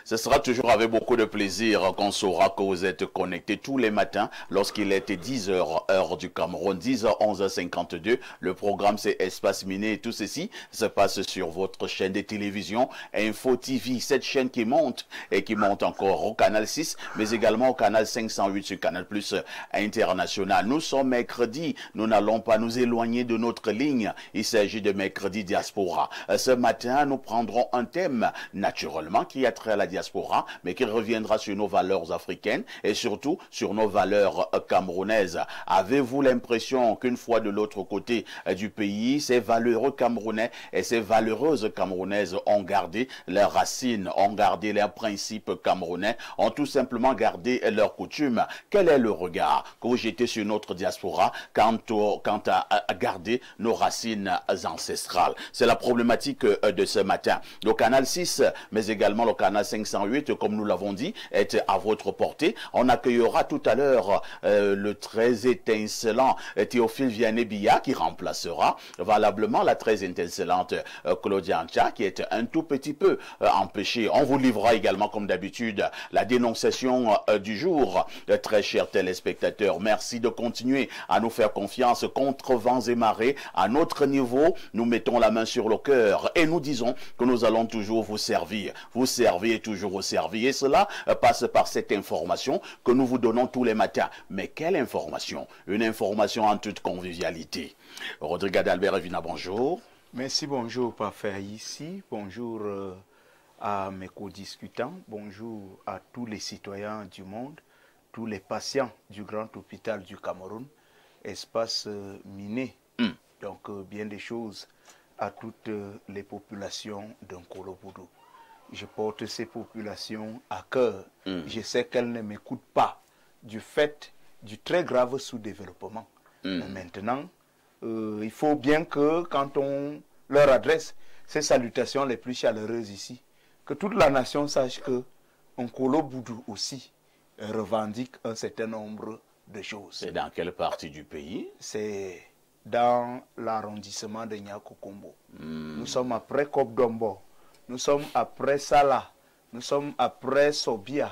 Ce sera toujours avec beaucoup de plaisir qu'on saura que vous êtes connectés tous les matins lorsqu'il est 10h heure du Cameroun, 10h, 11h52. Le programme c'est Espace Miné et tout ceci se passe sur votre chaîne de télévision Info TV, cette chaîne qui monte et qui monte encore au canal 6, mais également au canal 508 sur Canal Plus International. Nous sommes mercredi, nous n'allons pas nous éloigner de notre ligne. Il s'agit de mercredi diaspora. Ce matin, nous prendrons un thème naturellement qui a trait à la diaspora, mais qui reviendra sur nos valeurs africaines et surtout sur nos valeurs camerounaises. Avez-vous l'impression qu'une fois de l'autre côté du pays, ces valeureux Camerounais et ces valeureuses Camerounaises ont gardé leurs racines, ont gardé leurs principes camerounais, ont tout simplement gardé leurs coutumes? Quel est le regard que vous jetez sur notre diaspora quant à garder nos racines ancestrales? C'est la problématique de ce matin. Le canal 6, mais également le canal 508, comme nous l'avons dit, est à votre portée. On accueillera tout à l'heure le très étincelant Théophile Vianney-Biya qui remplacera valablement la très étincelante Claudia Ancha qui est un tout petit peu empêchée. On vous livrera également comme d'habitude la dénonciation du jour. Très chers téléspectateurs, merci de continuer à nous faire confiance contre vents et marées. À notre niveau, nous mettons la main sur le cœur et nous disons que nous allons toujours vous servir et toujours vous servir. Et cela passe par cette information que nous vous donnons tous les matins. Mais quelle information? Une information en toute convivialité. Rodrigue Adalbert Evina, bonjour. Merci, bonjour parfait ici, bonjour à mes co-discutants, bonjour à tous les citoyens du monde, tous les patients du grand hôpital du Cameroun, espace miné. Donc bien des choses à toutes les populations d'Nkolo-Boudou. Je porte ces populations à cœur. Je sais qu'elles ne m'écoutent pas du fait du très grave sous-développement. Mais maintenant, il faut bien que quand on leur adresse ces salutations les plus chaleureuses ici, que toute la nation sache que Nkolo-Boudou aussi revendique un certain nombre de choses. C'est dans quelle partie du pays? C'est dans l'arrondissement de Niakokombo. Nous sommes après Kobdombo, nous sommes après Sala, nous sommes après Sobia,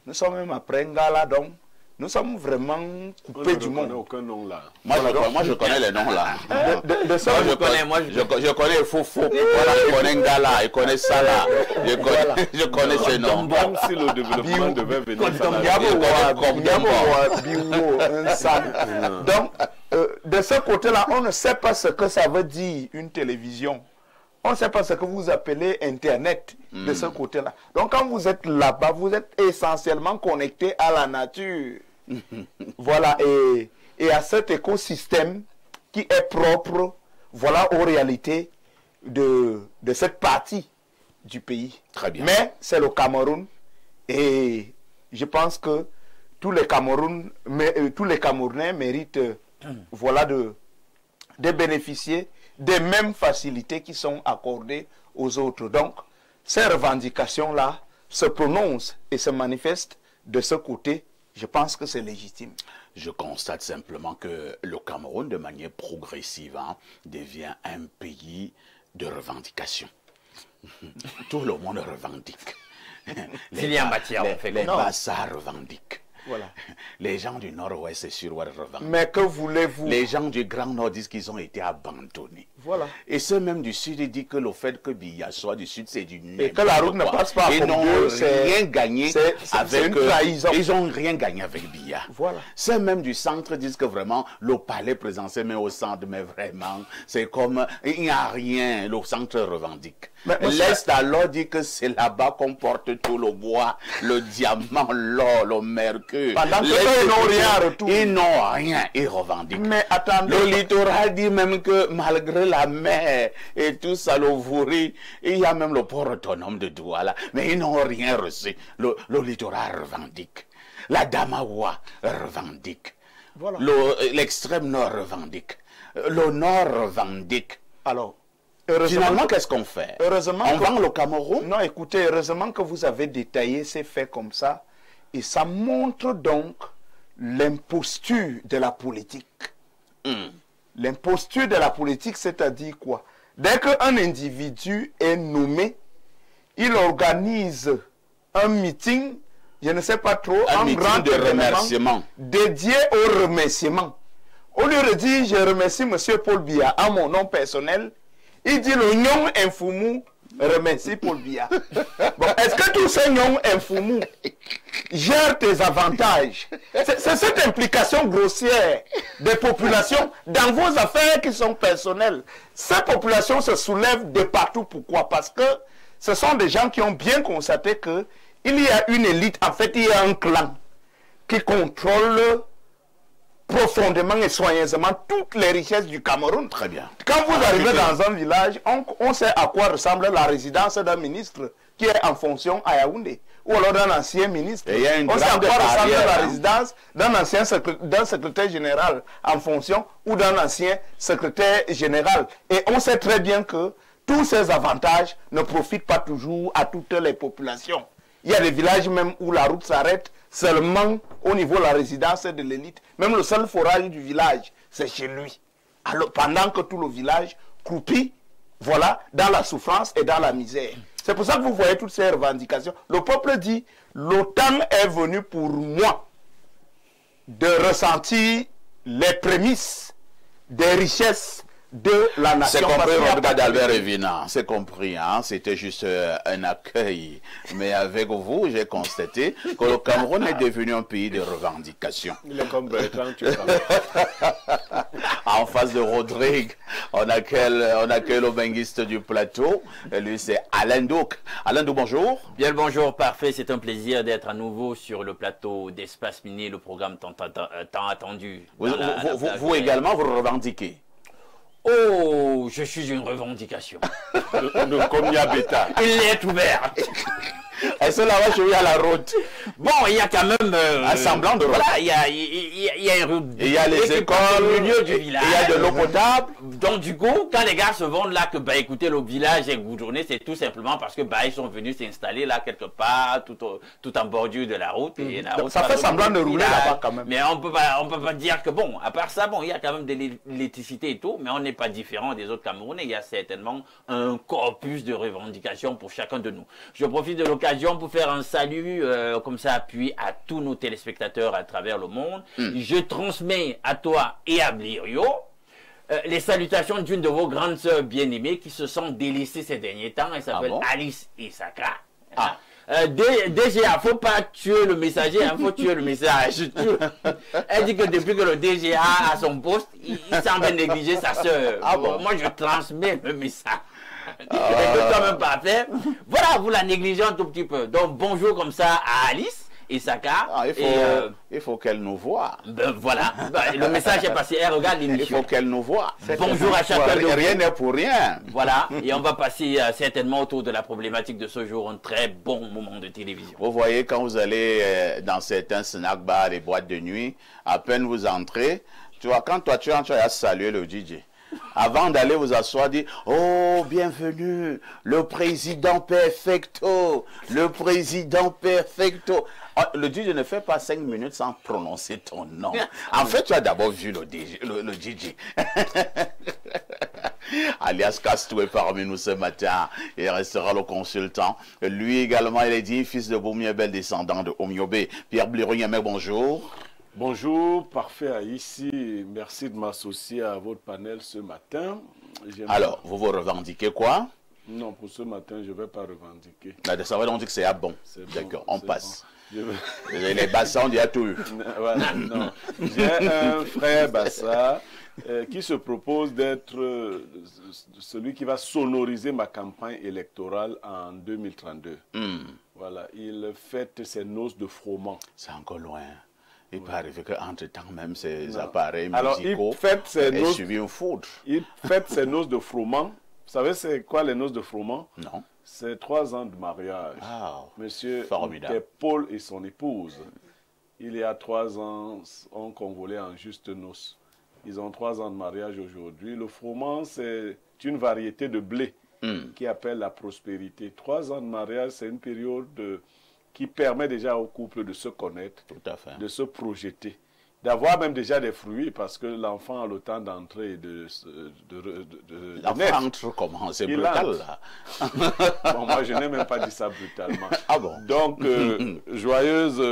nous sommes même après Ngala, donc nous sommes vraiment coupés du monde. Aucun nom là. Moi, je connais les noms là. Je connais Foufou, je connais Ngala, je connais Sala, je connais ces noms. Même si le développement devait venir. Donc, de ce côté-là, on ne sait pas ce que ça veut dire une télévision. On ne sait pas ce que vous appelez Internet de ce côté-là. Donc, quand vous êtes là-bas, vous êtes essentiellement connecté à la nature. Voilà, et à cet écosystème qui est propre, voilà, aux réalités de cette partie du pays. Très bien. Mais c'est le Cameroun, et je pense que tous les Camerounais méritent, voilà, de bénéficier des mêmes facilités qui sont accordées aux autres. Donc, ces revendications-là se prononcent et se manifestent de ce côté. Je pense que c'est légitime. Je constate simplement que le Cameroun, de manière progressive, devient un pays de revendication. Tout le monde revendique. Les Bassa revendiquent. Voilà. Les gens du Nord-Ouest, c'est sûr, revendiquent. Mais que voulez-vous? Les gens du Grand Nord disent qu'ils ont été abandonnés. Voilà. Et ceux même du Sud disent que le fait que Biya soit du Sud, c'est du et que la route ne passe pas. Ils n'ont rien gagné avec une trahison. Ils n'ont rien gagné avec Biya. Voilà. Ceux même du centre disent que vraiment le palais présidentiel met au centre, mais vraiment, c'est comme il n'y a rien. Le centre revendique. L'Est alors dit que c'est là-bas qu'on porte tout le bois, le diamant, l'or, le mercure. Pendant que ils n'ont rien en retour. Ils n'ont rien, ils revendiquent. Mais attendez. Le littoral dit même que malgré la mer et tout ça, le Vouri, il y a même le port autonome de Douala, mais ils n'ont rien reçu. Le littoral revendique. La Damawa revendique. Voilà. L'extrême nord revendique. Le nord revendique. Alors, finalement, qu'est-ce qu'on fait? Heureusement on vend le Cameroun? Non, écoutez, heureusement que vous avez détaillé ces faits comme ça. Et ça montre donc l'imposture de la politique. L'imposture de la politique, c'est-à-dire quoi? Dès qu'un individu est nommé, il organise un meeting, je ne sais pas trop, un grand de remerciement dédié au remerciement. Au lieu de dire je remercie M. Paul Biya à mon nom personnel, il dit le Nyong Infoumou remercie Paul Biya. Bon, est-ce que tous ces Nyong Infoumou gèrent tes avantages? C'est cette implication grossière des populations dans vos affaires qui sont personnelles. Ces populations se soulèvent de partout. Pourquoi? Parce que ce sont des gens qui ont bien constaté que il y a une élite, en fait, il y a un clan qui contrôle profondément et soigneusement toutes les richesses du Cameroun. Très bien. Quand vous arrivez dans un village, on sait à quoi ressemble la résidence d'un ministre qui est en fonction à Yaoundé, ou alors d'un ancien ministre. On sait à quoi ressemble la résidence d'un secrétaire général en fonction ou d'un ancien secrétaire général. Et on sait très bien que tous ces avantages ne profitent pas toujours à toutes les populations. Il y a des villages même où la route s'arrête seulement au niveau de la résidence de l'élite. Même le seul forage du village, c'est chez lui. Alors, pendant que tout le village croupit, voilà, dans la souffrance et dans la misère. C'est pour ça que vous voyez toutes ces revendications. Le peuple dit, le temps est venu pour moi de ressentir les prémices des richesses de la nation. C'est compris, Robert d'Albert Evina. C'est compris, hein? C'était juste un accueil. Mais avec vous, j'ai constaté que le Cameroun est devenu un pays de revendications. Il est comme Bertrand, tu En face de Rodrigue, on accueille le benguiste du plateau. Et lui, c'est Alain Douk. Alain Douk, bonjour. Bien le bonjour, parfait. C'est un plaisir d'être à nouveau sur le plateau d'Espace Minier, le programme tant attendu. Vous également, vous revendiquez? Oh, je suis une revendication. Comme Yabeta. Il est ouvert. Et cela va jouer à la route. Bon, il y a quand même... un semblant de route. Voilà, il y a une route. Il y a les écoles, au milieu du village. Il y a de l'eau potable. Donc du coup, quand les gars se vendent là que, bah écoutez, le village est goudronné, c'est tout simplement parce que, bah, ils sont venus s'installer là quelque part, tout en bordure de la route. Et la route ça fait semblant de rouler là-bas quand même. Mais on peut pas dire que, bon, à part ça, bon, il y a quand même de l'électricité et tout, mais on n'est pas différent des autres Camerounais. Il y a certainement un corpus de revendications pour chacun de nous. Je profite de l'occasion pour faire un salut comme ça appuyé à tous nos téléspectateurs à travers le monde. Je transmets à toi et à Blirio les salutations d'une de vos grandes sœurs bien-aimées qui se sont délaissées ces derniers temps. Elle s'appelle Alice Isaka. DGA, faut pas tuer le messager, hein, faut tuer le message. Elle dit que depuis que le DGA a son poste, il semble négliger sa sœur. Moi, je transmets le message. Et que toi-même pas fait. Voilà, vous la négligez un tout petit peu. Donc, bonjour comme ça à Alice Isaka. Il faut qu'elle nous voie. Ben voilà, le message est passé. Elle regarde l'émission. Il faut qu'elle nous voie. Bonjour à chacun de vous. Rien n'est pour rien. Voilà, et on va passer certainement autour de la problématique de ce jour un très bon moment de télévision. Vous voyez, quand vous allez dans certains snack bars et boîtes de nuit, à peine vous entrez, tu vois, quand toi tu entres, tu as salué le DJ. Avant d'aller vous asseoir, dire « Oh, bienvenue, le président perfecto, le président perfecto. » Le DJ ne fait pas 5 minutes sans prononcer ton nom. En fait, tu as d'abord vu le DJ. Alias Castou est parmi nous ce matin. Il restera le consultant. Lui également, il est dit fils de Boumiebel, descendant de Omiobe. Pierre Blirou-Yamé, bonjour. Bonjour, parfait ici. Merci de m'associer à votre panel ce matin. Alors, vous vous revendiquez quoi? Non, pour ce matin, je ne vais pas revendiquer. Ça va donc dire que c'est bon. D'accord, on passe. Bon. Les bassins, on dit à tout. Voilà, non. J'ai un frère Bassa qui se propose d'être celui qui va sonoriser ma campagne électorale en 2032. Voilà, il fête ses noces de froment. C'est encore loin. Il peut arriver qu'entre-temps, même ces appareils musicaux, alors, il fête ses noces, suivi une foudre. Il fête ses noces de froment. Vous savez c'est quoi les noces de froment? Non. C'est 3 ans de mariage. Monsieur Paul et son épouse, il y a 3 ans, ont convolé en juste noces. Ils ont 3 ans de mariage aujourd'hui. Le froment, c'est une variété de blé qui appelle la prospérité. 3 ans de mariage, c'est une période qui permet déjà au couple de se connaître, de se projeter. d'avoir même déjà des fruits, parce que l'enfant a le temps d'entrer et de l'enfant entre comment? C'est brutal, là. Bon, moi, je n'ai même pas dit ça brutalement. Ah bon? Donc, joyeuse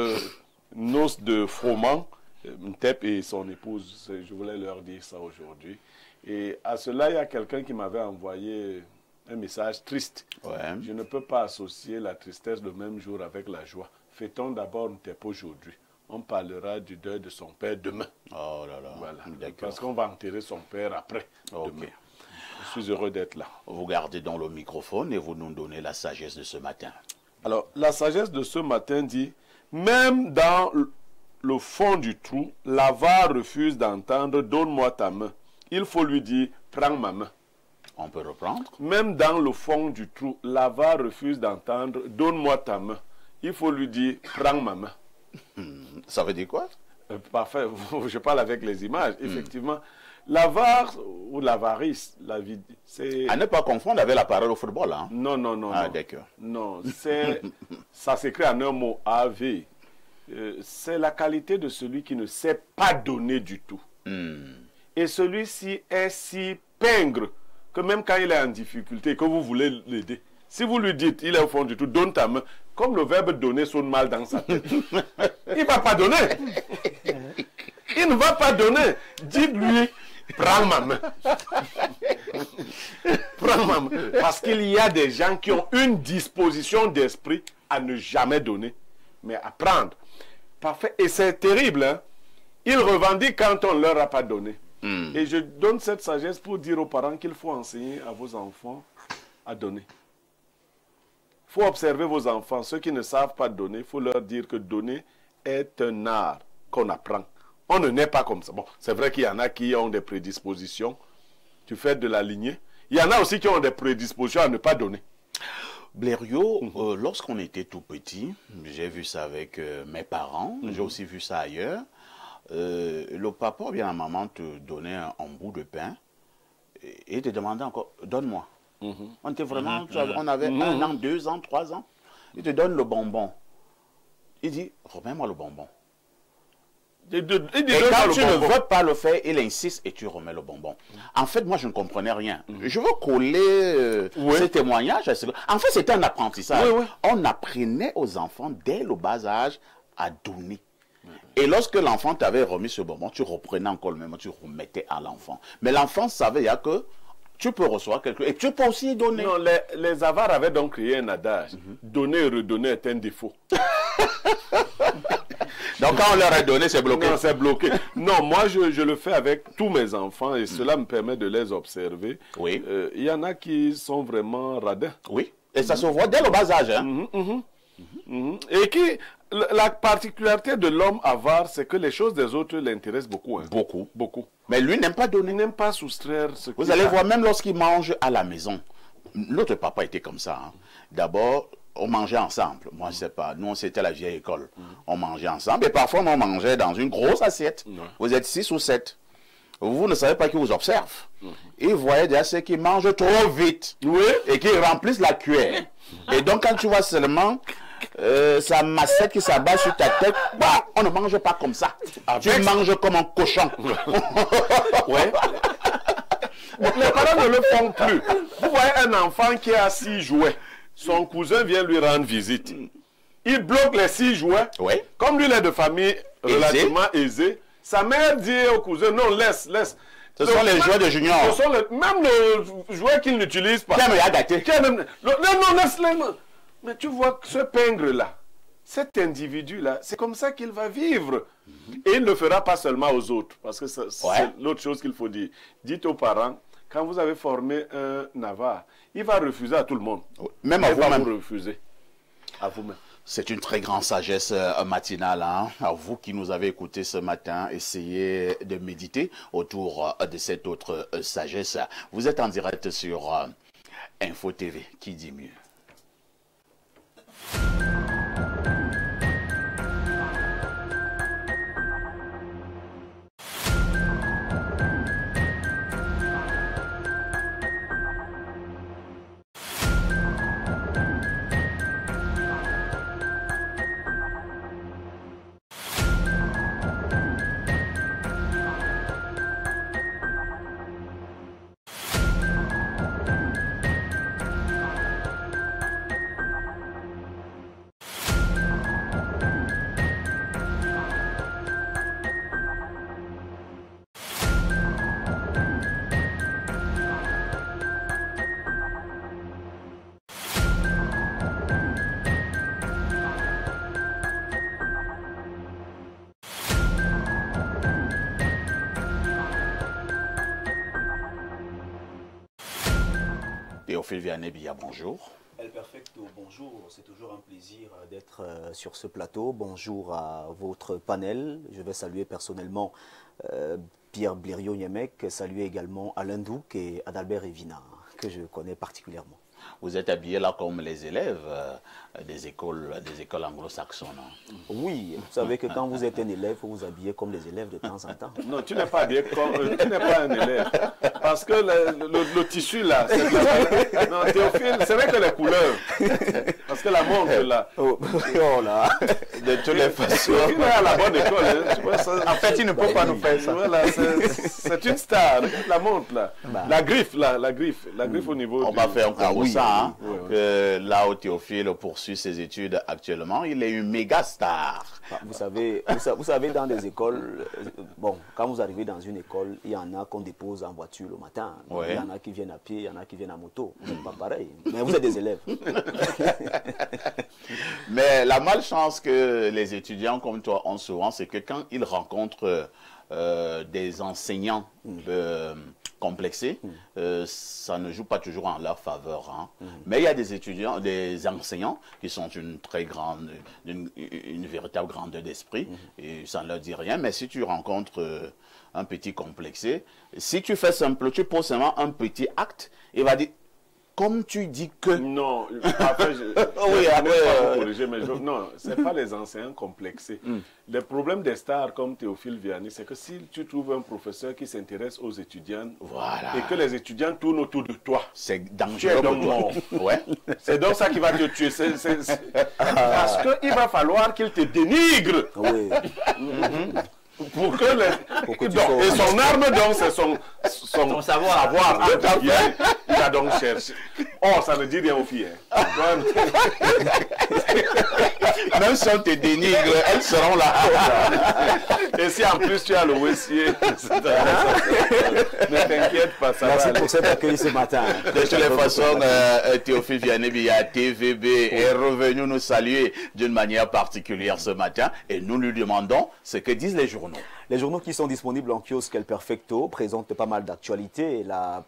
noces de Froment, Mtep et son épouse, je voulais leur dire ça aujourd'hui. Et à cela, il y a quelqu'un qui m'avait envoyé un message triste. Ouais. Je ne peux pas associer la tristesse le même jour avec la joie. Fêtons d'abord Mtep aujourd'hui. On parlera du deuil de son père demain. Oh là là. Voilà. Parce qu'on va enterrer son père après, demain. Je suis heureux d'être là. Vous gardez donc le microphone et vous nous donnez la sagesse de ce matin. Alors, la sagesse de ce matin dit, même dans le fond du trou, l'avare refuse d'entendre « donne-moi ta main ». Il faut lui dire « prends ma main ». On peut reprendre. Même dans le fond du trou, l'avare refuse d'entendre « donne-moi ta main ». Il faut lui dire « prends ma main ». Ça veut dire quoi? Parfait, je parle avec les images. Effectivement, l'avare ou l'avarice, c'est... À ne pas confondre avec la parole au football. Hein? Non, non, non. Ah, d'accord. Non, ça s'écrit en un mot, AV. C'est la qualité de celui qui ne sait pas donner du tout. Et celui-ci est si pingre que même quand il est en difficulté, que vous voulez l'aider, si vous lui dites, il est au fond du tout, donne ta main, comme le verbe donner sonne mal dans sa tête, il ne va pas donner. Il ne va pas donner. Dites-lui, prends ma main. Prends ma main. Parce qu'il y a des gens qui ont une disposition d'esprit à ne jamais donner, mais à prendre. Parfait. Et c'est terrible, hein? Ils revendiquent quand on ne leur a pas donné. Et je donne cette sagesse pour dire aux parents qu'il faut enseigner à vos enfants à donner. Il faut observer vos enfants. Ceux qui ne savent pas donner, il faut leur dire que donner est un art qu'on apprend. On ne naît pas comme ça. Bon, c'est vrai qu'il y en a qui ont des prédispositions. Tu fais de la lignée. Il y en a aussi qui ont des prédispositions à ne pas donner. Blériot, lorsqu'on était tout petit, j'ai vu ça avec mes parents, j'ai aussi vu ça ailleurs. Le papa ou bien la maman te donnait un bout de pain et te demandait encore, donne-moi. On était vraiment, on avait 1 an, 2 ans, 3 ans. Il te donne le bonbon. Il dit, remets-moi le bonbon. Et quand tu ne veux pas le faire, il insiste et tu remets le bonbon. En fait, moi, je ne comprenais rien. Je veux coller ces témoignages. En fait, c'était un apprentissage. On apprenait aux enfants, dès le bas âge, à donner. Et lorsque l'enfant t'avait remis ce bonbon, tu reprenais encore le même, tu remettais à l'enfant. Mais l'enfant savait que tu peux recevoir quelque chose et tu peux aussi donner. Non, les avares avaient donc créé un adage. Donner et redonner est un défaut. Donc quand on leur a donné, c'est bloqué. Non, c'est bloqué. Non, moi je le fais avec tous mes enfants et cela me permet de les observer. Oui. Il y en a qui sont vraiment radins. Oui. Et ça se voit dès le bas âge. Hein? Et qui, la particularité de l'homme avare, c'est que les choses des autres l'intéressent beaucoup. Hein. Beaucoup. Beaucoup. Mais lui n'aime pas donner. Il n'aime pas soustraire ce Vous allez voir, même lorsqu'il mange à la maison. Notre papa était comme ça. Hein. D'abord, on mangeait ensemble. Moi, je ne sais pas. Nous, c'était la vieille école. On mangeait ensemble. Et parfois, on mangeait dans une grosse assiette. Vous êtes 6 ou 7. Vous ne savez pas qui vous observe. Ils voyaient déjà ceux qui mangent trop vite. Et qui remplissent la cuillère. Et donc, quand tu vois seulement sa massette qui s'abat sur ta tête, bah, on ne mange pas comme ça. Tu manges comme un cochon. Les parents ne le font plus. Vous voyez un enfant qui a 6 jouets. Son cousin vient lui rendre visite. Il bloque les 6 jouets. Comme lui, il est de famille relativement aisée. Sa mère dit au cousin, non, laisse. Ce sont les jouets de Junior. Même le jouet qu'il n'utilise pas. Non, laisse-les. Mais tu vois ce pingre-là, cet individu-là, c'est comme ça qu'il va vivre. Et il ne le fera pas seulement aux autres. Parce que c'est l'autre chose qu'il faut dire. Dites aux parents, quand vous avez formé un avare, il va refuser à tout le monde. Même à vous-même. Vous refuser. À vous-même. C'est une très grande sagesse matinale. Hein? À vous qui nous avez écoutés ce matin, essayez de méditer autour de cette autre sagesse. Vous êtes en direct sur Info TV. Qui dit mieux? Théophile Vianney-Bia, bonjour. El Perfecto, bonjour. C'est toujours un plaisir d'être sur ce plateau. Bonjour à votre panel. Je vais saluer personnellement Pierre Blériot-Niemek, saluer également Alain Douc et Adalbert Evina, que je connais particulièrement. Vous êtes habillés là comme les élèves des écoles anglo-saxonnes. Oui, vous savez que quand vous êtes un élève, vous vous habillez comme les élèves de temps en temps. Non, tu n'es pas habillé comme... tu n'es pas un élève. Parce que le tissu là... Non, Théophile, c'est vrai que les couleurs... Parce que la montre là... Oh là. De toutes les façons... Théophile est à la bonne école. Hein. Tu vois, ça, en fait, il ne peut pas nous faire ça. Voilà, c'est une star. La montre là. La griffe là, la griffe au niveau On va faire encore ça. Hein, oui. Là où Théophile poursuit ses études actuellement, il est une méga star. Vous savez, dans des écoles, bon, quand vous arrivez dans une école, il y en a qu'on dépose en voiture le matin. Ouais. Il y en a qui viennent à pied, il y en a qui viennent à moto. Vous n'êtes pas pareil. Mais vous êtes des élèves. Mais la malchance que les étudiants comme toi ont souvent, c'est que quand ils rencontrent des enseignants complexés, ça ne joue pas toujours en leur faveur. Hein. Mais il y a des étudiants, des enseignants qui sont une véritable grandeur d'esprit et ça ne leur dit rien. Mais si tu rencontres un petit complexé, si tu fais simple, tu poses seulement un petit acte, il va dire, comme tu dis que... Non, après, oui, non, ce n'est pas les enseignants complexés. Le problème des stars comme Théophile Vianney, c'est que si tu trouves un professeur qui s'intéresse aux étudiants et que les étudiants tournent autour de toi, c'est dangereux pour toi. Ouais. C'est donc ça qui va te tuer. Parce qu'il va falloir qu'il te dénigre. Oui. Pour que et son arme, donc, c'est son savoir. Il va donc chercher. Oh, ça ne dit rien aux filles. Hein. Même si on te dénigre, elles seront là. Et si en plus tu as le Wessier, ne t'inquiète pas, ça Merci va pour cet accueil ce matin. De toutes les façons, Théophile Vianney-Bia, TVB, est revenu nous saluer d'une manière particulière ce matin. Et nous lui demandons ce que disent les journaux. Les journaux qui sont disponibles en kiosque El Perfecto présentent pas mal d'actualités. La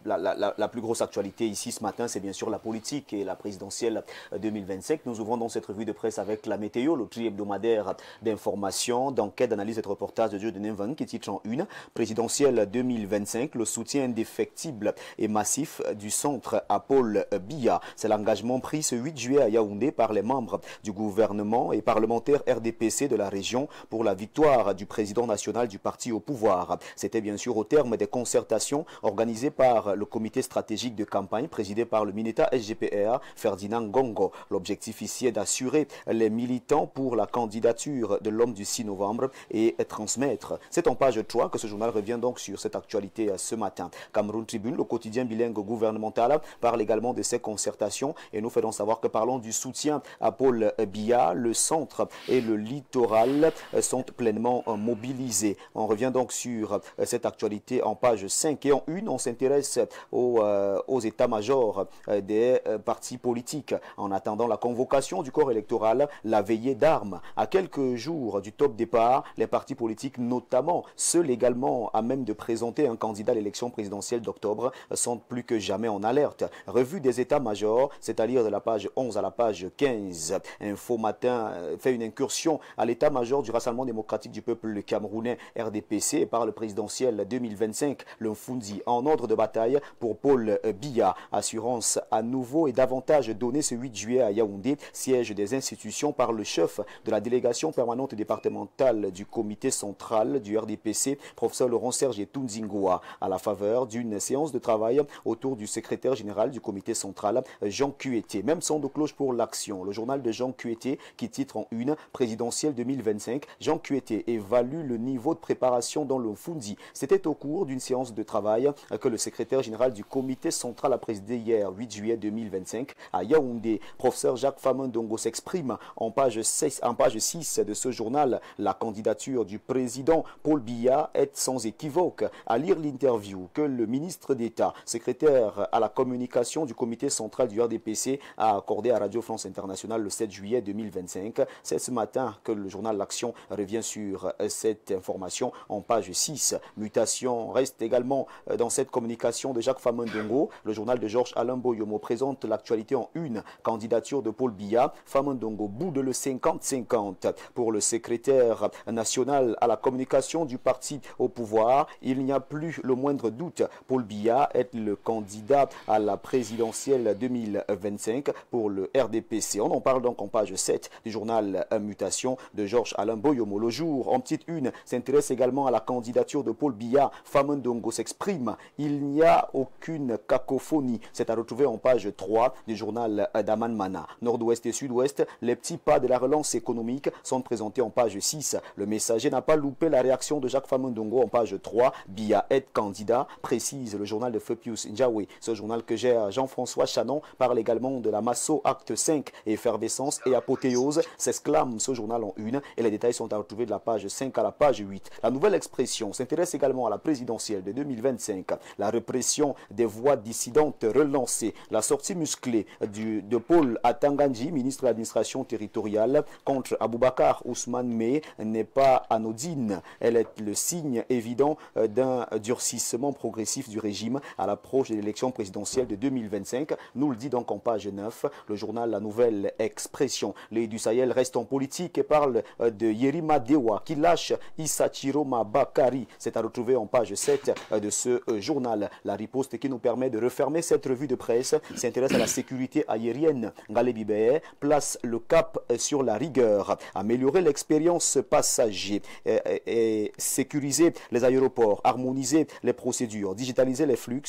plus grosse actualité ici ce matin, c'est bien sûr la politique et la présidentielle 2025. Nous ouvrons donc cette revue de presse avec la météo, le tri-hebdomadaire d'information, d'enquête, d'analyse et de reportage de Dieu de Nenvan qui titre en une. Présidentielle 2025, le soutien indéfectible et massif du centre à Paul Biya. C'est l'engagement pris ce 8 juillet à Yaoundé par les membres du gouvernement et parlementaires RDPC de la région pour la victoire du président national du parti au pouvoir. C'était bien sûr au terme des concertations organisées par le comité stratégique de campagne présidé par le Mineta SGPR Ferdinand Gongo. L'objectif ici est d'assurer les militants pour la candidature de l'homme du 6 novembre et transmettre. C'est en page 3 que ce journal revient donc sur cette actualité ce matin. Cameroun Tribune, le quotidien bilingue gouvernemental, parle également de ces concertations et nous faisons savoir que parlons du soutien à Paul Biya, le centre et le littoral sont pleinement mobilisés. On revient donc sur cette actualité en page 5 et en une, on s'intéresse aux états-majors des partis politiques. En attendant la convocation du corps électoral, la veillée d'armes. À quelques jours du top départ, les partis politiques, notamment ceux légalement à même de présenter un candidat à l'élection présidentielle d'octobre, sont plus que jamais en alerte. Revue des états-majors, c'est-à-dire de la page 11 à la page 15. Info Matin fait une incursion à l'état-major du Rassemblement démocratique du peuple camerounais RDPC par le présidentiel 2025, le Mfundi en ordre de bataille pour Paul Biya. Assurance à nouveau et davantage donnée ce 8 juillet à Yaoundé, siège des institutions par le chef de la délégation permanente départementale du comité central du RDPC, professeur Laurent Serge Tunzingoa, à la faveur d'une séance de travail autour du secrétaire général du comité central, Jean Kueté. Même son de cloche pour l'action. Le journal de Jean Kueté qui titre en une présidentielle 2025, Jean Kueté évalue le niveau de préparation dans le Mfundi. C'était au cours d'une séance de travail que le secrétaire général du comité central a présidé hier 8 juillet 2025 à Yaoundé. Professeur Jacques Famendongo s'exprime en page 6 de ce journal. La candidature du président Paul Biya est sans équivoque. À lire l'interview que le ministre d'État, secrétaire à la communication du comité central du RDPC, a accordé à Radio France Internationale le 7 juillet 2025. C'est ce matin que le journal L'Action revient sur cette information. information en page 6. Mutation reste également dans cette communication de Jacques Famandongo. Le journal de Georges Alain Boyomo présente l'actualité en une. Candidature de Paul Biya. Famandongo boude le 50-50 pour le secrétaire national à la communication du parti au pouvoir. Il n'y a plus le moindre doute. Paul Biya est le candidat à la présidentielle 2025 pour le RDPC. On en parle donc en page 7 du journal Mutation de Georges Alain Boyomo. Le jour, en petite une, s'intéresse également à la candidature de Paul Biya. Famandongo s'exprime. Il n'y a aucune cacophonie. C'est à retrouver en page 3 du journal d'Aman Mana. Nord-Ouest et Sud-Ouest, les petits pas de la relance économique sont présentés en page 6. Le messager n'a pas loupé la réaction de Jacques Famandongo en page 3. Biya est candidat, précise le journal de Fepius Njawe. Ce journal que gère Jean-François Chanon parle également de la Masso Acte 5, effervescence et apothéose, s'exclame ce journal en une, et les détails sont à retrouver de la page 5 à la page 8. La nouvelle expression s'intéresse également à la présidentielle de 2025. La répression des voix dissidentes relancée. La sortie musclée de Paul Atanganji, ministre de l'administration territoriale, contre Aboubakar Ousmane Mey n'est pas anodine. Elle est le signe évident d'un durcissement progressif du régime à l'approche de l'élection présidentielle de 2025. Nous le dit donc en page 9, le journal La Nouvelle Expression. Les du Sahel restent en politique et parle de Yerima Dewa qui lâche Issa Chiroma Bakari. C'est à retrouver en page 7 de ce journal. La riposte qui nous permet de refermer cette revue de presse s'intéresse à la sécurité aérienne. Ngalebi Beye place le cap sur la rigueur. Améliorer l'expérience passager et sécuriser les aéroports, harmoniser les procédures, digitaliser les flux.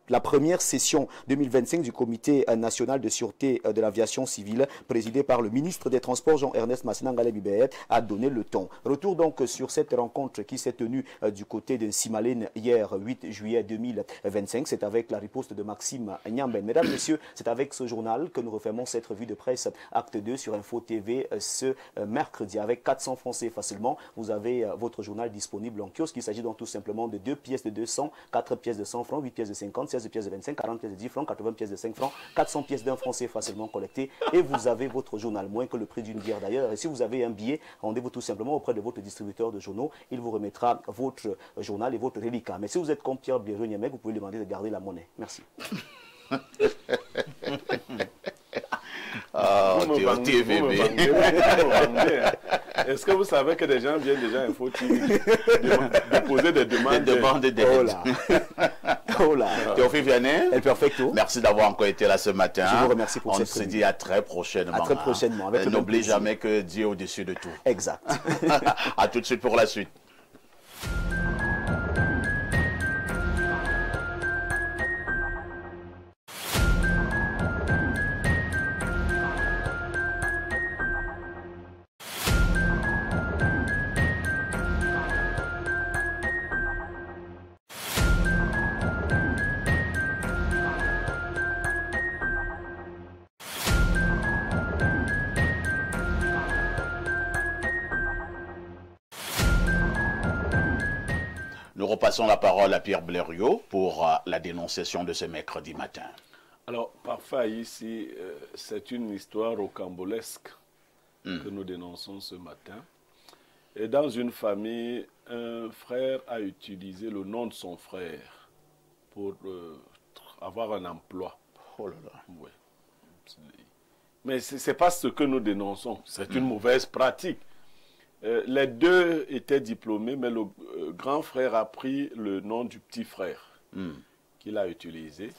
La première session 2025 du Comité national de sûreté de l'aviation civile, présidé par le ministre des Transports Jean-Ernest Massena Ngalebi, a donné le ton. Retour donc sur cette rencontre qui s'est tenue du côté de Simalène hier, 8 juillet 2025. C'est avec la riposte de Maxime Nyamben. Mesdames, Messieurs, c'est avec ce journal que nous refermons cette revue de presse Acte 2 sur Info TV ce mercredi. Avec 400 francs facilement, vous avez votre journal disponible en kiosque. Il s'agit donc tout simplement de 2 pièces de 200, 4 pièces de 100 francs, 8 pièces de 50, 16 pièces de 25, 40 pièces de 10 francs, 80 pièces de 5 francs, 400 pièces d'un franc facilement collectées et vous avez votre journal, moins que le prix d'une bière d'ailleurs. Et si vous avez un billet, rendez-vous tout simplement auprès de votre distributeur de journaux, il vous remettra votre journal et votre reliquat. Mais si vous êtes comme Pierre Bléreux-Niamec, vous pouvez demander de garder la monnaie. Merci. Est-ce que vous savez que des gens viennent déjà Info TV déposer des demandes Oh là. Théophile Vianney, El Perfecto. Merci d'avoir encore été là ce matin. Je vous remercie pour cette On se dit à très prochainement. À très prochainement. N'oublie jamais que Dieu est au-dessus de tout. Exact. À tout de suite pour la suite. Nous repassons la parole à Pierre Blériot pour la dénonciation de ce mercredi matin. Alors, parfois ici, c'est une histoire rocambolesque que nous dénonçons ce matin. Et dans une famille, un frère a utilisé le nom de son frère pour avoir un emploi. Oh là là. Ouais. Mais ce n'est pas ce que nous dénonçons. C'est une mauvaise pratique. Les deux étaient diplômés, mais le grand frère a pris le nom du petit frère qu'il a utilisé.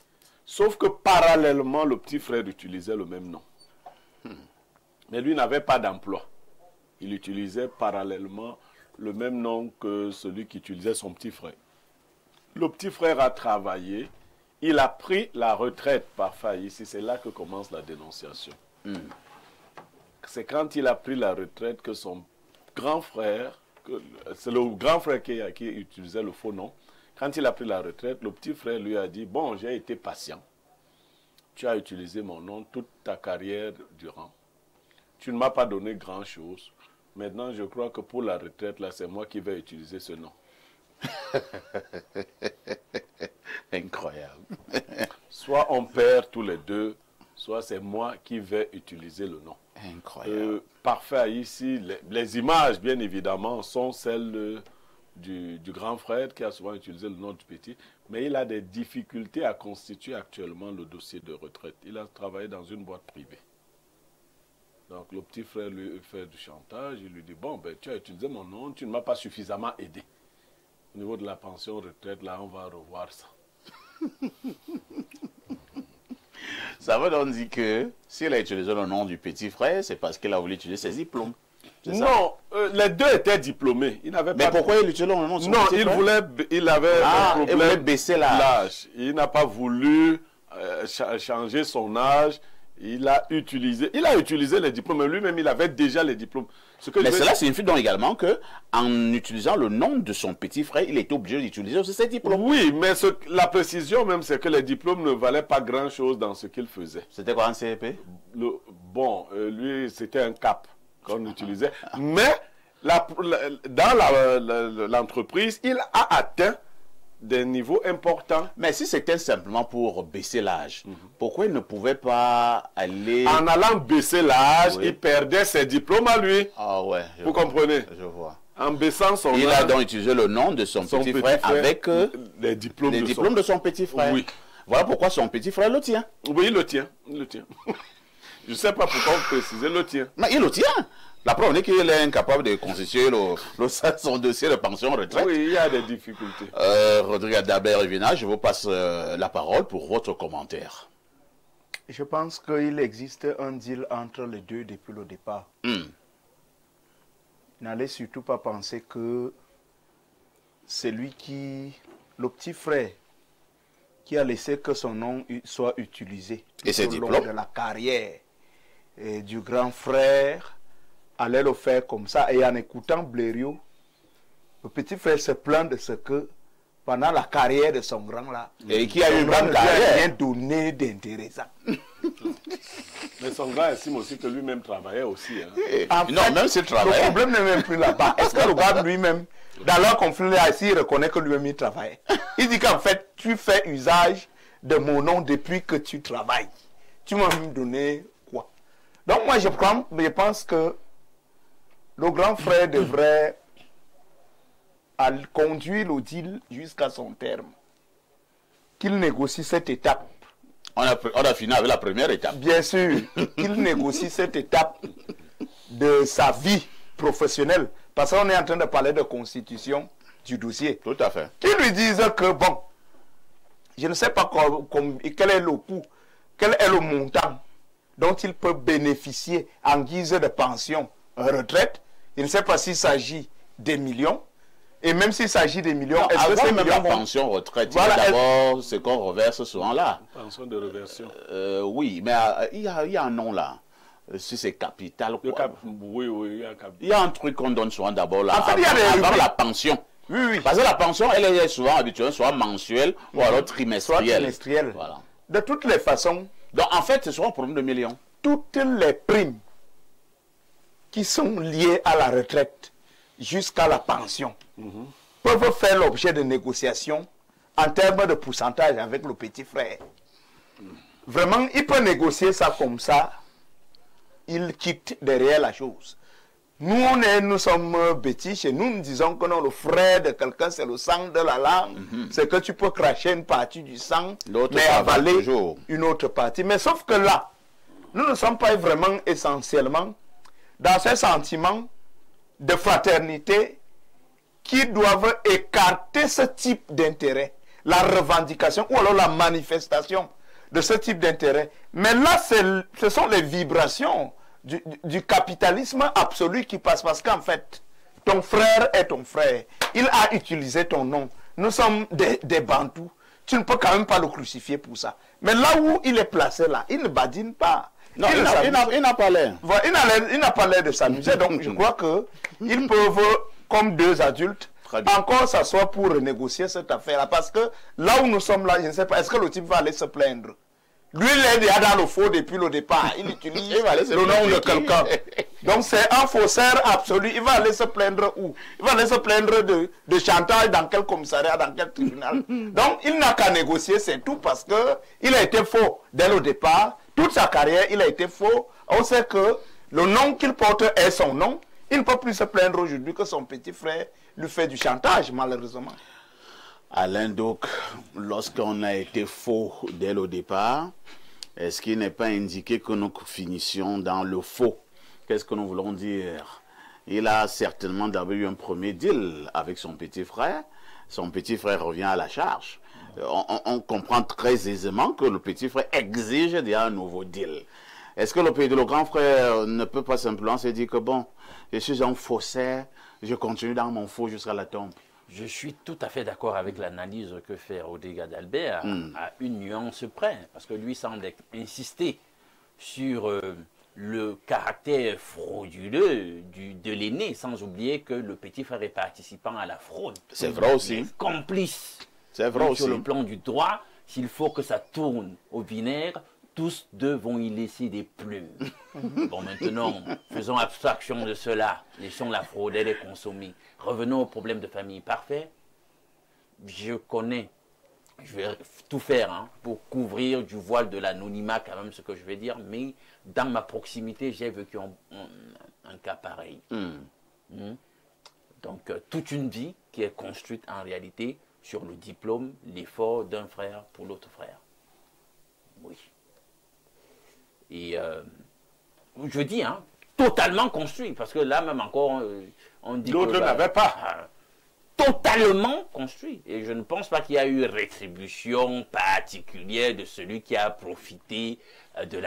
Sauf que parallèlement, le petit frère utilisait le même nom. Mais lui n'avait pas d'emploi. Il utilisait parallèlement le même nom que celui qui utilisait son petit frère. Le petit frère a travaillé. Il a pris la retraite par faillite. C'est là que commence la dénonciation. C'est quand il a pris la retraite que son grand frère, c'est le grand frère qui utilisait le faux nom. Quand il a pris la retraite, le petit frère lui a dit, bon, j'ai été patient. Tu as utilisé mon nom toute ta carrière durant. Tu ne m'as pas donné grand-chose. Maintenant, je crois que pour la retraite, là, c'est moi qui vais utiliser ce nom. Incroyable. Soit on perd tous les deux, soit c'est moi qui vais utiliser le nom. Incroyable. Parfait ici, les images, bien évidemment, sont celles du grand frère qui a souvent utilisé le nom du petit, mais il a des difficultés à constituer actuellement le dossier de retraite. Il a travaillé dans une boîte privée. Donc le petit frère lui fait du chantage, il lui dit, bon, ben, tu as utilisé mon nom, tu ne m'as pas suffisamment aidé. Au niveau de la pension retraite, là, on va revoir ça. Ça veut donc dire que s'il a utilisé le nom du petit frère, c'est parce qu'il a voulu utiliser ses diplômes. Non, les deux étaient diplômés. Mais pourquoi il utilisait le nom de son petit frère? Il avait un problème. Il voulait baisser l'âge. Il n'a pas voulu changer son âge. Il a utilisé les diplômes. Lui-même, il avait déjà les diplômes. Mais cela signifie donc également qu'en utilisant le nom de son petit frère, il était obligé d'utiliser aussi ses diplômes. Oui, mais la précision même, c'est que les diplômes ne valaient pas grand-chose dans ce qu'il faisait. C'était quoi un CEP? Bon, lui, c'était un cap qu'on utilisait. Mais dans l'entreprise, il a atteint des niveaux importants. Mais si c'était simplement pour baisser l'âge, pourquoi il ne pouvait pas aller... En allant baisser l'âge, il perdait ses diplômes à lui. Ah ouais. Vous comprenez? Je vois. En baissant son âge... Il a donc utilisé le nom de son petit frère avec les diplômes de son petit frère. Oui. Voilà pourquoi son petit frère le tient. Oui, il le tient. Il le tient. Je ne sais pas pourquoi vous précisez le tien. Mais il le tient. La preuve est qu'il est incapable de constituer son dossier de pension retraite. Oui, il y a des difficultés. Rodrigue Adalbert-Rivina, je vous passe la parole pour votre commentaire. Je pense qu'il existe un deal entre les deux depuis le départ. N'allez surtout pas penser que c'est lui le petit frère, qui a laissé que son nom soit utilisé tout au long de la carrière du grand frère, allait le faire comme ça. Et en écoutant Blériot, le petit frère se plaint de ce que pendant la carrière de son grand là, et qui a eu une bonne carrière, rien donné d'intéressant. Mais son grand estime aussi que lui-même travaillait aussi. Même s'il travaillait. Le problème n'est même plus là-bas. Est-ce que le gars lui-même, dans leur conflit là, il reconnaît que lui-même il travaille? Il dit qu'en fait, tu fais usage de mon nom depuis que tu travailles. Tu m'as même donné quoi? Donc moi je pense que le grand frère devrait conduire le deal jusqu'à son terme. Qu'il négocie cette étape. On a fini avec la première étape. Bien sûr, qu'il négocie cette étape de sa vie professionnelle. Parce qu'on est en train de parler de constitution du dossier. Tout à fait. Qu'ils lui disent que, bon, je ne sais pas quel est le coût, quel est le montant dont il peut bénéficier en guise de pension retraite. Je ne sais pas s'il s'agit des millions. Et même s'il s'agit des millions, est-ce que c'est même la pension retraite? Voilà, d'abord ce qu'on reverse souvent là. Pension de reversion. Oui, mais il y a un nom là. Si c'est capital, quoi. Oui, il y a capital. Il y a un truc qu'on donne souvent d'abord là. En fait, avant la pension. Oui. Parce que la pension, elle est souvent habituelle, soit mensuelle ou alors trimestrielle. Soit trimestrielle. Voilà. De toutes les façons. Donc en fait, c'est souvent un problème de millions. Toutes les primes qui sont liées à la retraite jusqu'à la pension peuvent faire l'objet de négociations en termes de pourcentage avec le petit frère. Vraiment, il peut négocier ça comme ça. Il quitte derrière la chose. Nous sommes bêtis chez nous, nous disons que non, le frère de quelqu'un, c'est le sang de la langue. C'est que tu peux cracher une partie du sang, mais avaler une autre partie. Mais sauf que là, nous ne sommes pas vraiment essentiellement dans ce sentiment de fraternité qui doivent écarter ce type d'intérêt, la revendication ou alors la manifestation de ce type d'intérêt. Mais là, ce sont les vibrations du capitalisme absolu qui passent. Parce qu'en fait, ton frère est ton frère. Il a utilisé ton nom. Nous sommes des Bantous. Tu ne peux quand même pas le crucifier pour ça. Mais là où il est placé là, il ne badine pas. Non, il n'a pas l'air. Voilà, il n'a pas l'air de s'amuser. Donc je crois qu'ils peuvent, comme deux adultes, encore s'asseoir pour renégocier cette affaire-là. Parce que là où nous sommes là, je ne sais pas, est-ce que le type va aller se plaindre? Lui, il est déjà dans le faux depuis le départ. Il utilise le nom de quelqu'un. Donc c'est un faussaire absolu. Il va aller se plaindre où? Il va aller se plaindre de chantage dans quel commissariat, dans quel tribunal. Donc il n'a qu'à négocier, c'est tout, parce qu'il a été faux dès le départ. toute sa carrière, il a été faux. On sait que le nom qu'il porte est son nom. Il ne peut plus se plaindre aujourd'hui que son petit frère lui fait du chantage, malheureusement. Alain, donc, lorsqu'on a été faux dès le départ, est-ce qu'il n'est pas indiqué que nous finissions dans le faux? Qu'est-ce que nous voulons dire? Il a certainement d'abord eu un premier deal avec son petit frère. Son petit frère revient à la charge. On comprend très aisément que le petit frère exige déjà un nouveau deal. Est-ce que le grand frère ne peut pas simplement se dire que bon, je suis un faussaire, je continue dans mon faux jusqu'à la tombe? Je suis tout à fait d'accord avec l'analyse que fait Rodrigue Adalbert à une nuance près, parce que lui semble insister sur le caractère frauduleux de l'aîné, sans oublier que le petit frère est participant à la fraude. C'est vrai aussi. Il est complice. C'est vrai aussi. Sur le plan du droit, s'il faut que ça tourne au vinaigre, tous deux vont y laisser des plumes. Bon, maintenant, faisons abstraction de cela. Laissons la fraude, elle est consommée. Revenons au problème de famille. Parfait. Je connais, je vais tout faire pour couvrir du voile de l'anonymat quand même ce que je vais dire, mais dans ma proximité, j'ai vécu un cas pareil. Donc, toute une vie qui est construite en réalité sur le diplôme, l'effort d'un frère pour l'autre frère. Oui. Et je dis, totalement construit, parce que là même encore, on dit que... D'autres n'avaient pas. Totalement construit. Et je ne pense pas qu'il y a eu rétribution particulière de celui qui a profité de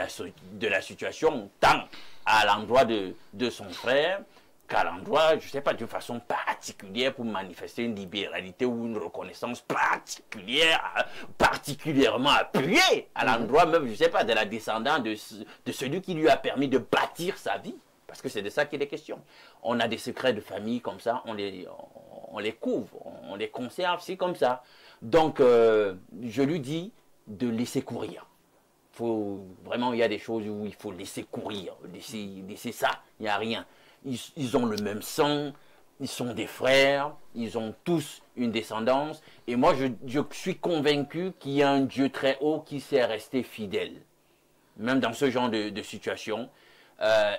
la situation, tant à l'endroit de son frère, qu'à l'endroit, je ne sais pas, d'une façon particulière pour manifester une libéralité ou une reconnaissance particulière, particulièrement appuyée à l'endroit même, je ne sais pas, de la descendante de celui qui lui a permis de bâtir sa vie. Parce que c'est de ça qu'il est question. On a des secrets de famille comme ça, on les couvre, on les conserve, c'est comme ça. Donc, je lui dis de laisser courir. Vraiment, il y a des choses où il faut laisser courir, laisser ça, il n'y a rien. Ils ont le même sang, ils sont des frères, ils ont tous une descendance. Et moi, je suis convaincu qu'il y a un Dieu très haut qui sait rester fidèle. Même dans ce genre de situation,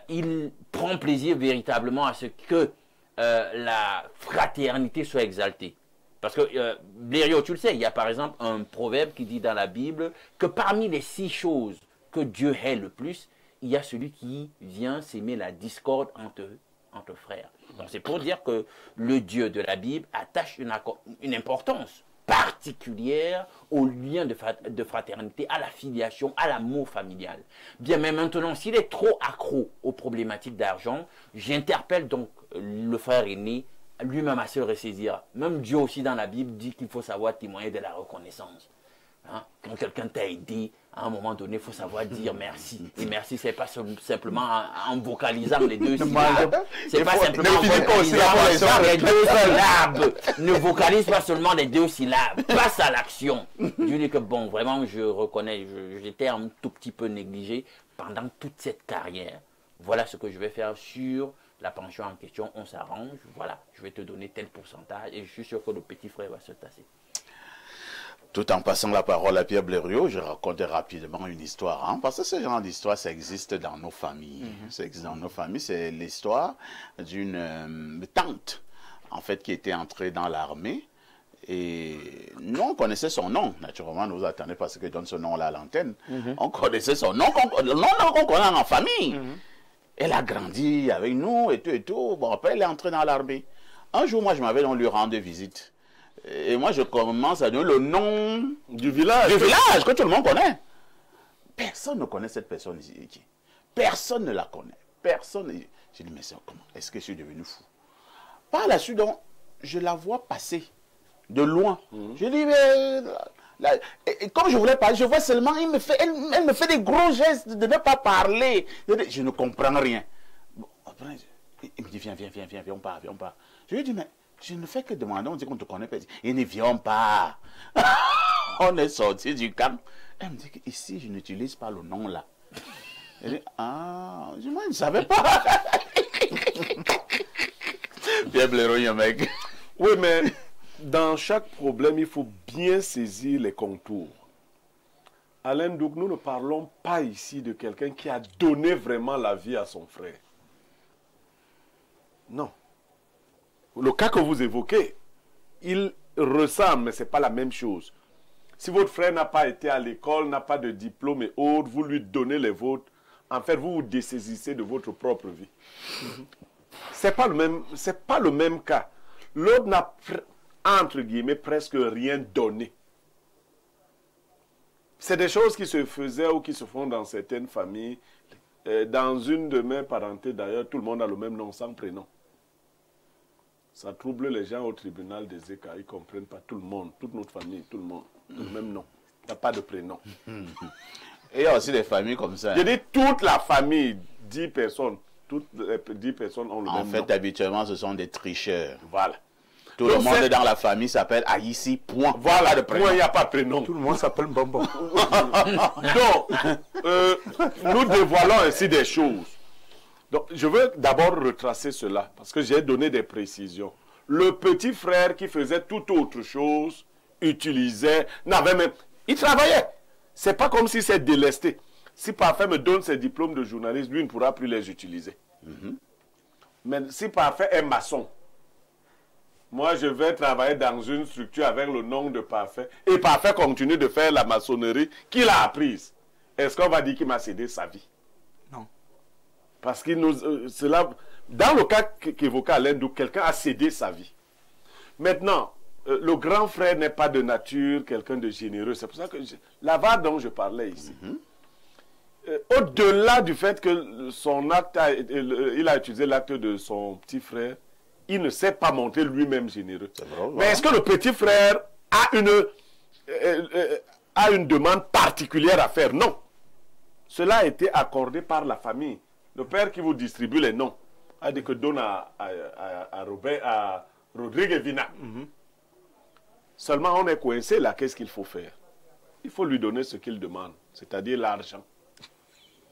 il prend plaisir véritablement à ce que la fraternité soit exaltée. Parce que, Blériot, tu le sais, il y a par exemple un proverbe qui dit dans la Bible que parmi les 6 choses que Dieu hait le plus, il y a celui qui vient s'aimer la discorde entre frères. Donc c'est pour dire que le Dieu de la Bible attache une importance particulière au lien de fraternité, à la filiation, à l'amour familial. Bien, mais maintenant, s'il est trop accro aux problématiques d'argent, j'interpelle donc le frère aîné lui-même à se ressaisir. Même Dieu aussi dans la Bible dit qu'il faut savoir témoigner de la reconnaissance. Quand quelqu'un t'a aidé, à un moment donné, il faut savoir dire merci. Et merci, ce n'est pas simplement en vocalisant les 2 syllabes. C'est pas simplement en vocalisant les 2 syllabes. Ne vocalise pas seulement les 2 syllabes. Passe à l'action. Je dis que bon, vraiment, je reconnais, j'étais un tout petit peu négligé pendant toute cette carrière. Voilà ce que je vais faire sur la pension en question. On s'arrange. Voilà, je vais te donner tel pourcentage et je suis sûr que le petit frère va se tasser. Tout en passant la parole à Pierre Blériot, je raconte rapidement une histoire. Parce que ce genre d'histoire, ça existe dans nos familles. Ça existe dans nos familles. C'est l'histoire d'une tante, en fait, qui était entrée dans l'armée. Et nous, on connaissait son nom. Naturellement, nous attendons parce qu'il donne ce nom-là à l'antenne. On connaissait son nom, le nom qu'on connaît en famille. Elle a grandi avec nous et tout et tout. Bon, après, elle est entrée dans l'armée. Un jour, moi, je m'avais donc lui rendre visite. Et moi, je commence à donner le nom du village. Que tout le monde connaît. Personne ne connaît cette personne ici. Personne ne la connaît. Personne. J'ai dit, mais c'est comment? Est-ce que je suis devenu fou? Par la suite, donc, je la vois passer de loin. Je dis, mais... Et comme je voulais parler, je vois seulement, elle me fait des gros gestes de ne pas parler. Je ne comprends rien. Bon, après, il me dit, viens, on part. Je lui dis, mais... Je ne fais que demander, on dit qu'on ne te connaît pas. Ils ne viennent pas. On est sorti du camp. Elle me dit qu'ici, je n'utilise pas le nom là. Elle dit, ah, je ne savais pas. Pierre Blériot, mec. Oui, mais dans chaque problème, il faut bien saisir les contours. Alain Douk, nous ne parlons pas ici de quelqu'un qui a donné vraiment la vie à son frère. Non. Le cas que vous évoquez, il ressemble, mais ce n'est pas la même chose. Si votre frère n'a pas été à l'école, n'a pas de diplôme et autres, vous lui donnez les vôtres, en fait, vous vous dessaisissez de votre propre vie. Ce n'est pas le même cas. L'autre n'a, entre guillemets, presque rien donné. C'est des choses qui se faisaient ou qui se font dans certaines familles. Dans une de mes parentés, d'ailleurs, tout le monde a le même nom sans prénom. Ça trouble les gens au tribunal des écarts. Ils ne comprennent pas. Tout le monde, toute notre famille, tout le monde, le même nom. Il n'y a pas de prénom. Et il y a aussi des familles comme ça. Je dis toute la famille, 10 personnes. Toutes les 10 personnes ont le même nom. En fait, habituellement, ce sont des tricheurs. Voilà. Tout le monde dans la famille s'appelle Aïssi, point. Voilà, de point, il n'y a pas de prénom. Tout le monde s'appelle Mbombo. Donc, nous dévoilons ainsi des choses. Donc, je veux d'abord retracer cela, parce que j'ai donné des précisions. Le petit frère qui faisait toute autre chose, utilisait, n'avait même... Il travaillait. C'est pas comme si c'est délesté. Si Parfait me donne ses diplômes de journaliste, lui ne pourra plus les utiliser. Mais si Parfait est maçon, moi je vais travailler dans une structure avec le nom de Parfait, et Parfait continue de faire la maçonnerie qu'il a apprise. Est-ce qu'on va dire qu'il m'a cédé sa vie? Non. Parce que cela, dans le cas qu'évoquait Alain Douk, quelqu'un a cédé sa vie. Maintenant, le grand frère n'est pas de nature quelqu'un de généreux. C'est pour ça que l'avare dont je parlais ici, au-delà du fait que son acte, il a utilisé l'acte de son petit frère, il ne s'est pas montré lui-même généreux. Vrai, mais est-ce que le petit frère a une demande particulière à faire? Non. Cela a été accordé par la famille. Le père qui vous distribue les noms a dit que donne à Rodrigue Vina. Seulement on est coincé là, qu'est-ce qu'il faut faire? Il faut lui donner ce qu'il demande, c'est-à-dire l'argent.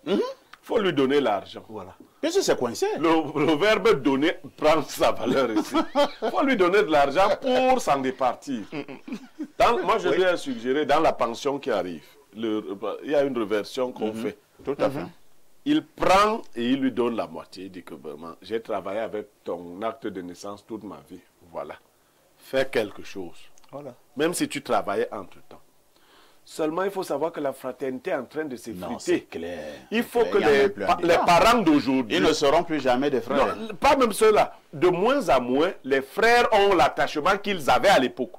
Il faut lui donner l'argent. Voilà. Qu'est-ce que c'est coincé? Le verbe donner prend sa valeur ici. Il faut lui donner de l'argent pour s'en départir. Moi, je lui ai suggéré, dans la pension qui arrive, il y a une reversion qu'on fait. Tout à fait. Il prend et il lui donne la moitié. Il dit que vraiment, j'ai travaillé avec ton acte de naissance toute ma vie. Voilà. Fais quelque chose. Voilà. Même si tu travaillais entre-temps. Seulement, il faut savoir que la fraternité est en train de s'effriter. Non, c'est clair. Il faut que les parents d'aujourd'hui... Ils ne seront plus jamais des frères. Non, pas même ceux-là. De moins en moins, les frères ont l'attachement qu'ils avaient à l'époque.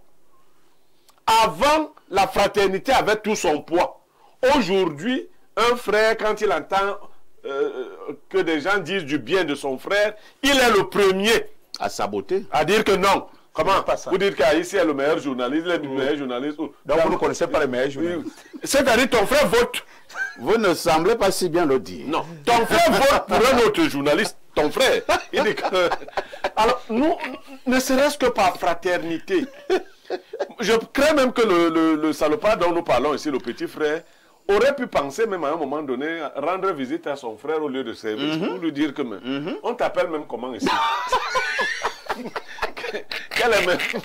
Avant, la fraternité avait tout son poids. Aujourd'hui, un frère, quand il entend que des gens disent du bien de son frère, il est le premier à saboter. À dire que non. Comment? Vous dites qu'Aïssi est le meilleur journaliste, il est le meilleur journaliste. Donc vous ne connaissez pas les meilleurs journalistes. C'est-à-dire ton frère vote. Vous ne semblez pas si bien le dire. Non. Ton frère vote pour un autre journaliste. Ton frère. Il dit que... Alors, nous, ne serait-ce que par fraternité. Je crains même que le salopard dont nous parlons ici, le petit frère, aurait pu penser même à un moment donné rendre visite à son frère au lieu de service pour lui dire que on t'appelle même comment ici.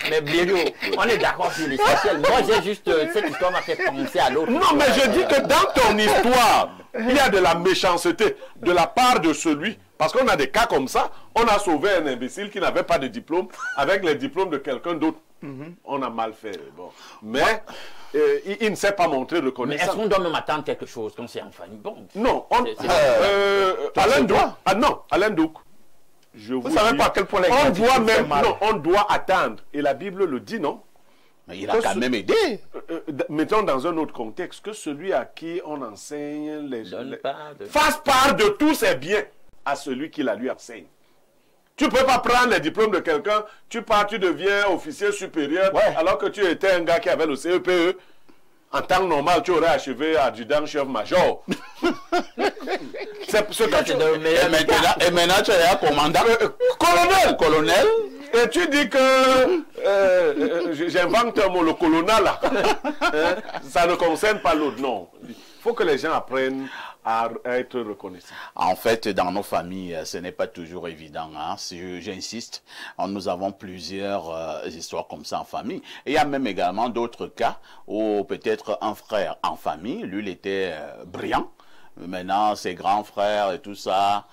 Mais Biello, on est d'accord sur l'essentiel. Moi, j'ai juste cette histoire m'a fait penser à l'autre. Non, mais je dis que dans ton histoire, il y a de la méchanceté de la part de celui. Parce qu'on a des cas comme ça. On a sauvé un imbécile qui n'avait pas de diplôme avec les diplômes de quelqu'un d'autre. On a mal fait. Bon. Mais il ne s'est pas montré reconnaissant. Mais est-ce qu'on doit même attendre quelque chose comme c'est en famille? Bon. Non. Alain Douk. Ah non, Alain Douk. Vous ne savez pas à quel point on doit attendre. Et la Bible le dit, non? Mais il a quand même aidé. Mettons dans un autre contexte, que celui à qui on enseigne fasse part de tous ses biens à celui qui la lui enseigne. Tu ne peux pas prendre les diplômes de quelqu'un, tu deviens officier supérieur, alors que tu étais un gars qui avait le CEPE. En temps normal, tu aurais achevé adjudant-chef-major. C'est ce que tu... Et maintenant, tu es un commandant. Colonel. Et tu dis que... j'invente un mot, le colonel, là. Ça ne concerne pas l'autre, non. Il faut que les gens apprennent à être reconnaissant? En fait, dans nos familles, ce n'est pas toujours évident. Hein. Si j'insiste, nous avons plusieurs histoires comme ça en famille. Et il y a même également d'autres cas où peut-être un frère en famille, lui, il était brillant. Maintenant, ses grands frères et tout ça,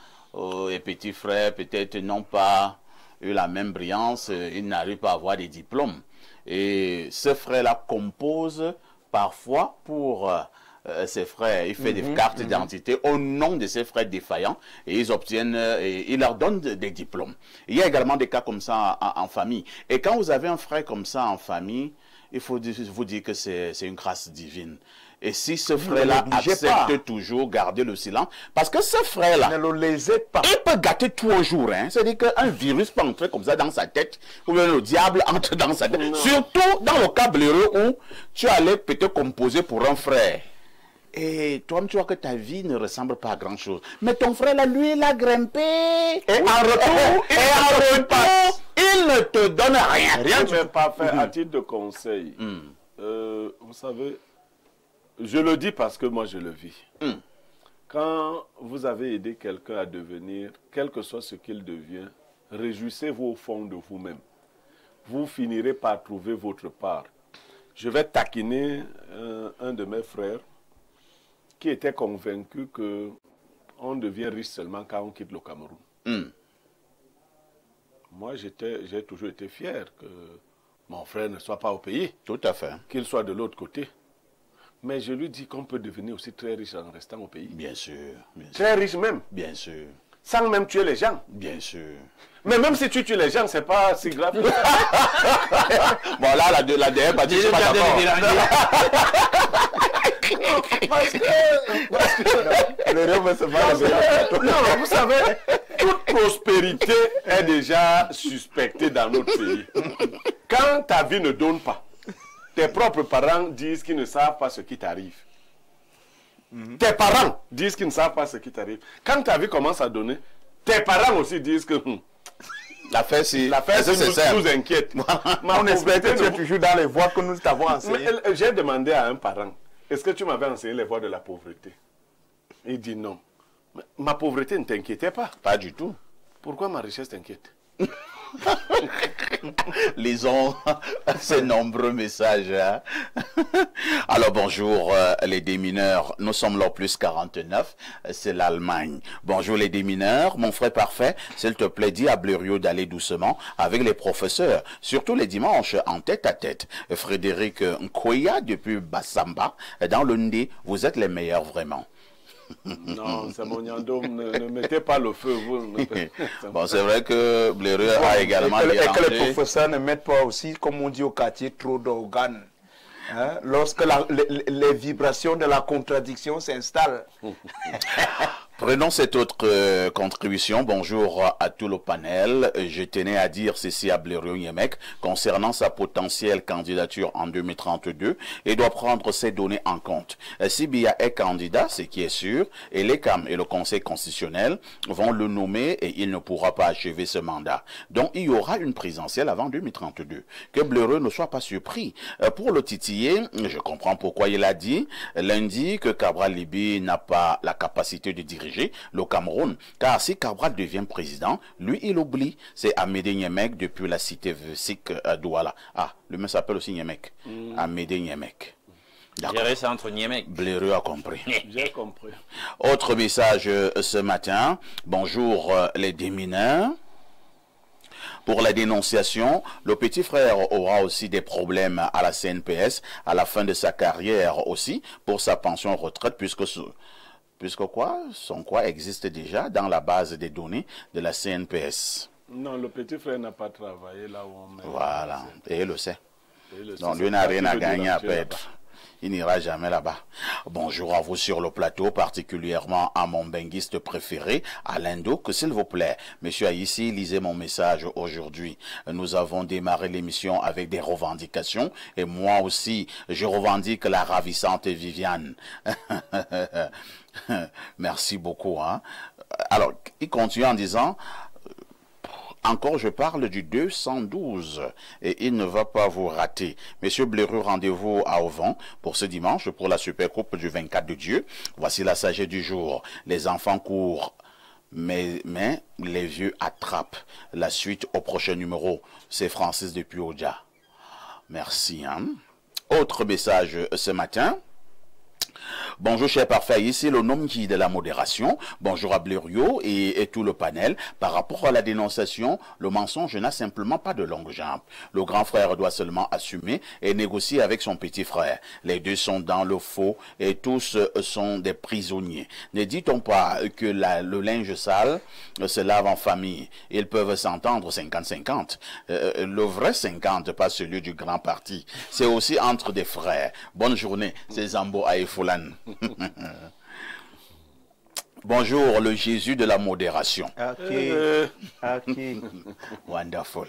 et petits frères, peut-être n'ont pas eu la même brillance, ils n'arrivent pas à avoir des diplômes. Et ce frère-là compose parfois pour ses frères, il fait des cartes d'identité au nom de ses frères défaillants et ils obtiennent, et il leur donne des diplômes. Il y a également des cas comme ça en famille. Et quand vous avez un frère comme ça en famille, il faut vous dire que c'est une grâce divine. Et si ce frère-là accepte toujours garder le silence, parce que ce frère-là, il peut gâter tout un jour. Hein. C'est-à-dire qu'un virus peut entrer comme ça dans sa tête, ou bien le diable entre dans sa tête. Non. Surtout dans le cas Blaireau où tu allais peut-être composer pour un frère. Et toi-même, tu vois que ta vie ne ressemble pas à grand-chose. Mais ton frère, là, lui, il a grimpé. Et en retour, il ne te donne rien. Rien ne pas faire à titre de conseil. Vous savez, je le dis parce que moi, je le vis. Quand vous avez aidé quelqu'un à devenir, quel que soit ce qu'il devient, réjouissez-vous au fond de vous-même. Vous finirez par trouver votre part. Je vais taquiner un de mes frères qui était convaincu qu'on devient riche seulement quand on quitte le Cameroun. Moi, j'ai toujours été fier que mon frère ne soit pas au pays. Tout à fait. Qu'il soit de l'autre côté. Mais je lui dis qu'on peut devenir aussi très riche en restant au pays. Bien sûr. Bien sûr. Très riche même. Bien sûr. Sans même tuer les gens. Bien sûr. Mais même si tu tues les gens, c'est pas si grave. Bon, là, la dernière partie, je suis pas d'accord. Non, vous savez, toute prospérité est déjà suspectée dans notre pays. Quand ta vie ne donne pas, tes propres parents disent qu'ils ne savent pas ce qui t'arrive. Tes parents disent qu'ils ne savent pas ce qui t'arrive. Quand ta vie commence à donner, tes parents aussi disent que l'affaire nous inquiète. On espère que tu es toujours dans les voies que nous t'avons enseignées. J'ai demandé à un parent, est-ce que tu m'avais enseigné les voies de la pauvreté? Il dit non. Ma pauvreté ne t'inquiétait pas. Pas du tout. Pourquoi ma richesse t'inquiète? Lisons ces nombreux messages. Hein. Alors bonjour les démineurs, nous sommes là plus 49, c'est l'Allemagne. Bonjour les démineurs, mon frère parfait, s'il te plaît dis à Blériot d'aller doucement avec les professeurs, surtout les dimanches en tête à tête. Frédéric Nkoya depuis Bassamba, dans le Ndé, vous êtes les meilleurs vraiment. Non, c'est mon yandom, ne mettez pas le feu, vous. Bon, c'est vrai que Blériot a également et que les professeurs ne mettent pas aussi, comme on dit au quartier, trop d'organes. Hein? Lorsque les vibrations de la contradiction s'installent. Prenons cette autre contribution. Bonjour à tout le panel. Je tenais à dire ceci à Blériot Nyemek concernant sa potentielle candidature en 2032 et doit prendre ces données en compte. Si Biya est candidat, ce qui est sûr, et l'ECAM et le Conseil constitutionnel vont le nommer et il ne pourra pas achever ce mandat. Donc il y aura une présidentielle avant 2032. Que Blériot ne soit pas surpris. Pour le titiller, je comprends pourquoi il a dit lundi que Cabral Libye n'a pas la capacité de diriger le Cameroun, car si Cabral devient président, lui il oublie. C'est Amédée Nyemek depuis la cité Vsik à Douala. Ah, le mec s'appelle aussi Nyemek. Amédée Nyemek. D'accord. Entre Nyemek. Blériot a compris. J'ai compris. Autre message ce matin. Bonjour les démineurs. Pour la dénonciation, le petit frère aura aussi des problèmes à la CNPS à la fin de sa carrière aussi pour sa pension retraite puisque son quoi existe déjà dans la base des données de la CNPS. Non, le petit frère n'a pas travaillé là où on met. Voilà, et il le sait. Donc lui n'a rien à gagner à perdre. Il n'ira jamais là-bas. Bonjour à vous sur le plateau, particulièrement à mon benguiste préféré, Alain Douk, s'il vous plaît. Monsieur Aïssi, lisez mon message aujourd'hui. Nous avons démarré l'émission avec des revendications et moi aussi, je revendique la ravissante Viviane. Merci beaucoup. Hein. Alors, il continue en disant... encore, je parle du 212 et il ne va pas vous rater. Monsieur Bléreux, rendez-vous à Auvent pour ce dimanche pour la Supercoupe du 24 de Dieu. Voici la sagesse du jour. Les enfants courent, mais les vieux attrapent. La suite au prochain numéro, c'est Francis depuis Oja. Merci. Autre message ce matin. Bonjour cher parfait, ici le nom qui de la modération. Bonjour à Blériot et tout le panel. Par rapport à la dénonciation, le mensonge n'a simplement pas de longue jambe. Le grand frère doit seulement assumer et négocier avec son petit frère. Les deux sont dans le faux et tous sont des prisonniers. Ne dit-on pas que le linge sale se lave en famille? Ils peuvent s'entendre 50-50. Le vrai 50, pas celui du grand parti. C'est aussi entre des frères. Bonne journée, c'est Zambo Aïfolan. Bonjour, le Jésus de la modération. Ok. Wonderful.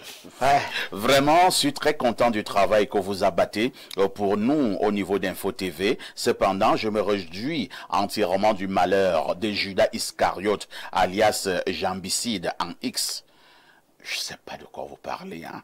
Vraiment, je suis très content du travail que vous abattez pour nous au niveau d'Info TV. Cependant, je me réjouis entièrement du malheur de Judas Iscariote, alias Jambicide en X. Je ne sais pas de quoi vous parlez, hein.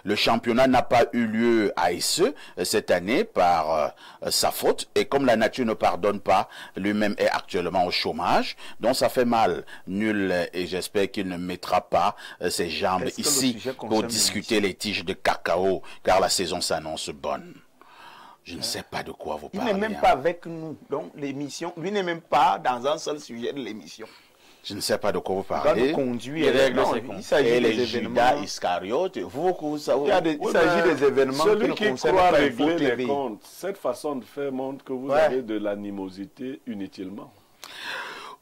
Le championnat n'a pas eu lieu à Isse cette année par sa faute. Et comme la nature ne pardonne pas, lui-même est actuellement au chômage. Donc ça fait mal. Nul, et j'espère qu'il ne mettra pas ses jambes ici pour discuter les tiges de cacao, car la saison s'annonce bonne. Je ne sais pas de quoi vous parlez. Il n'est même pas avec nous. Donc l'émission, lui n'est même pas dans un seul sujet de l'émission. Je ne sais pas de quoi vous parlez. Il s'agit des événements. Iscariote, il s'agit des événements celui qui croit régler les comptes. Cette façon de faire montre que vous avez de l'animosité inutilement.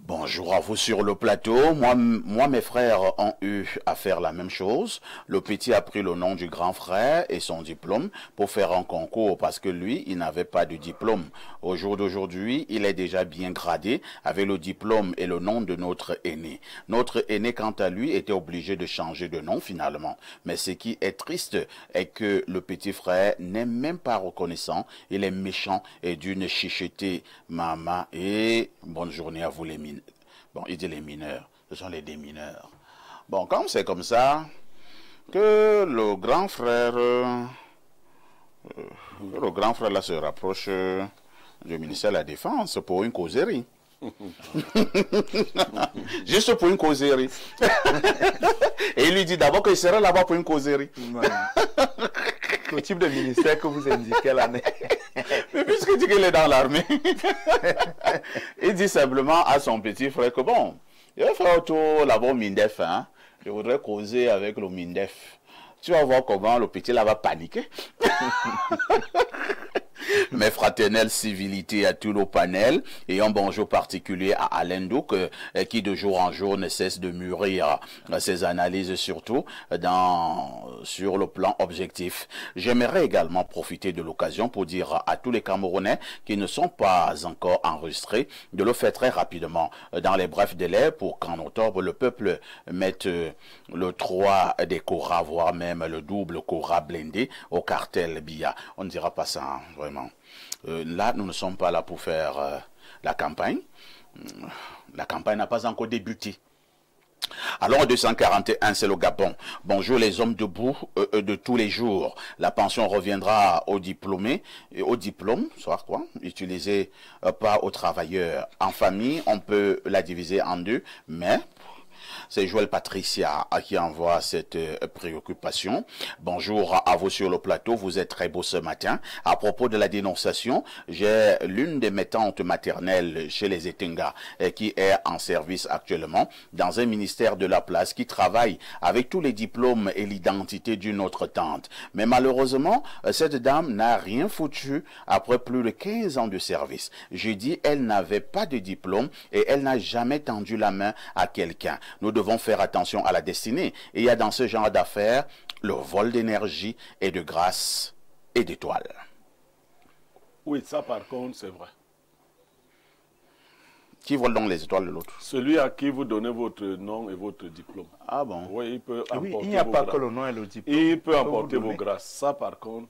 Bonjour à vous sur le plateau. Moi, mes frères ont eu à faire la même chose. Le petit a pris le nom du grand frère et son diplôme pour faire un concours parce que lui, il n'avait pas de diplôme. Au jour d'aujourd'hui, il est déjà bien gradé avec le diplôme et le nom de notre aîné. Notre aîné, quant à lui, était obligé de changer de nom finalement. Mais ce qui est triste est que le petit frère n'est même pas reconnaissant. Il est méchant et d'une chicheté maman. Et bonne journée à vous les mineurs. Bon, il dit les mineurs, ce sont les démineurs. Bon, comme c'est comme ça, que le grand frère là se rapproche du ministère de la Défense pour une causerie. Juste pour une causerie. Et il lui dit d'abord qu'il sera là-bas pour une causerie. Le type de ministère que vous indiquez là. Mais puisque tu dis qu'il est dans l'armée, il dit simplement à son petit frère que bon, il va faire un tour là-bas au MINDEF. Hein. Je voudrais causer avec le MINDEF. Tu vas voir comment le petit là va paniquer. Mes fraternelles civilités à tous nos panels et un bonjour particulier à Alain Douk qui de jour en jour ne cesse de mûrir ses analyses surtout sur le plan objectif. J'aimerais également profiter de l'occasion pour dire à tous les Camerounais qui ne sont pas encore enregistrés de le faire très rapidement dans les brefs délais pour qu'en octobre le peuple mette le 3 des Cora, voire même le double Cora blindé au cartel BIA. On ne dira pas ça, hein, vraiment. Là, nous ne sommes pas là pour faire la campagne. La campagne n'a pas encore débuté. Alors, 241, c'est le Gabon. Bonjour les hommes debout de tous les jours. La pension reviendra aux diplômés, au diplôme, soit quoi, utilisé pas aux travailleurs. En famille, on peut la diviser en deux, mais... C'est Joël Patricia qui envoie cette préoccupation. Bonjour à vous sur le plateau, vous êtes très beau ce matin. À propos de la dénonciation, j'ai l'une de mes tantes maternelles chez les Etenga qui est en service actuellement dans un ministère de la place qui travaille avec tous les diplômes et l'identité d'une autre tante. Mais malheureusement, cette dame n'a rien foutu après plus de 15 ans de service. Je dis, elle n'avait pas de diplôme et elle n'a jamais tendu la main à quelqu'un. Nous devons faire attention à la destinée. Et il y a dans ce genre d'affaires le vol d'énergie et de grâce et d'étoiles. Oui, ça par contre, c'est vrai. Qui vole donc les étoiles de l'autre? Celui à qui vous donnez votre nom et votre diplôme. Ah bon? Oui, il peut emporter il n'y a pas que le nom et le diplôme. Il peut emporter vos grâces. Ça par contre.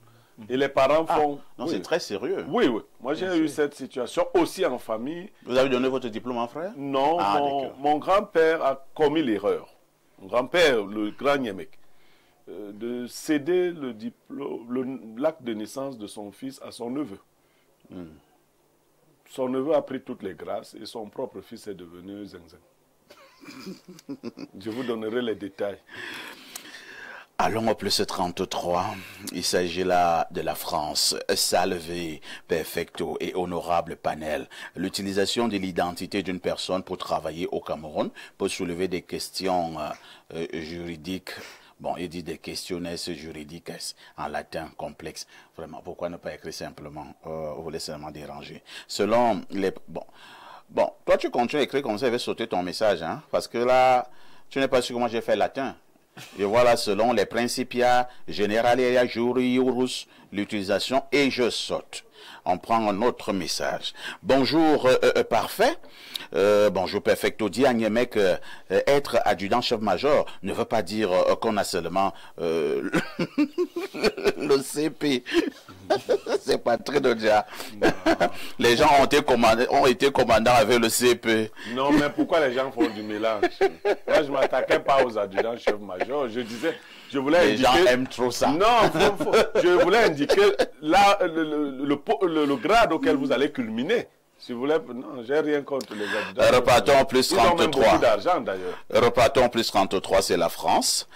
Et les parents font... Non, c'est très sérieux. Oui, oui. Moi, j'ai eu cette situation aussi en famille. Vous avez donné votre diplôme à un frère? Non, mon grand-père a commis l'erreur. grand-père, le grand Niemek, de céder l'acte de naissance de son fils à son neveu. Son neveu a pris toutes les grâces et son propre fils est devenu Zengzeng. Je vous donnerai les détails. Allons au plus 33. Il s'agit là de la France. Salvé, perfecto et honorable panel. L'utilisation de l'identité d'une personne pour travailler au Cameroun peut soulever des questions juridiques. Bon, il dit des questionnaires juridiques en latin complexe. Vraiment, pourquoi ne pas écrire simplement? Vous voulez seulement déranger. Selon les... Bon, toi tu continues à écrire comme ça, il va sauter ton message, hein? Parce que là, tu n'es pas sûr comment j'ai fait latin. Et voilà, selon les Principia Generalia Juriorus, l'utilisation, et je saute. On prend un autre message. Bonjour, parfait. Bonjour, perfecto. Dit à Niemek, être adjudant-chef-major ne veut pas dire qu'on a seulement le CP. C'est pas très de dire. Les gens ont été commandants avec le CP. Non, mais pourquoi les gens font du mélange? Moi, je ne m'attaquais pas aux adjudants-chefs-majors. Je disais... Je voulais les gens aiment trop ça. Non, je voulais indiquer là, le grade auquel vous allez culminer. Si vous voulez, non, j'ai rien contre les adjudants. Repartons plus 33. Ils ont même beaucoup d'argent d'ailleurs. Repartons plus 33, c'est la France.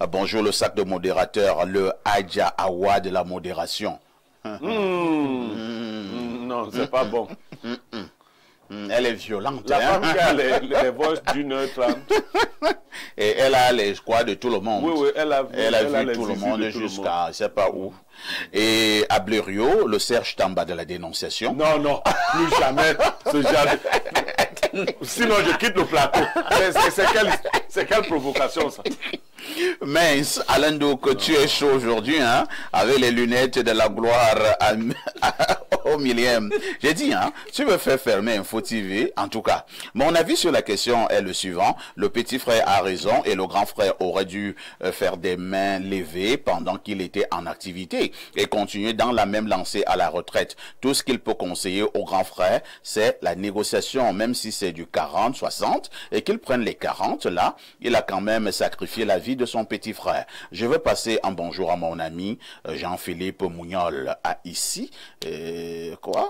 Bonjour le sac de modérateur, le Adja Awa de la modération. Non, c'est pas bon. Elle est violente. La femme qui a les voix d'1h30. Et elle a les croix de tout le monde. Oui, oui, elle a vu tout le monde jusqu'à, je ne sais pas où. Et à Blériot, le Serge Tamba de la dénonciation. Non, non, plus jamais ce genre. Sinon, je quitte le plateau. C'est quelle provocation, ça? Mince, Alain Douk, tu es chaud aujourd'hui, hein, avec les lunettes de la gloire au millième. J'ai dit, hein, tu veux faire fermer Info TV, en tout cas. Mon avis sur la question est le suivant. Le petit frère a raison et le grand frère aurait dû faire des mains levées pendant qu'il était en activité et continuer dans la même lancée à la retraite. Tout ce qu'il peut conseiller au grand frère, c'est la négociation, même si c'est du 40, 60, et qu'il prenne les 40, là, il a quand même sacrifié la vie de son petit frère. Je veux passer un bonjour à mon ami Jean-Philippe Mougnol à ici.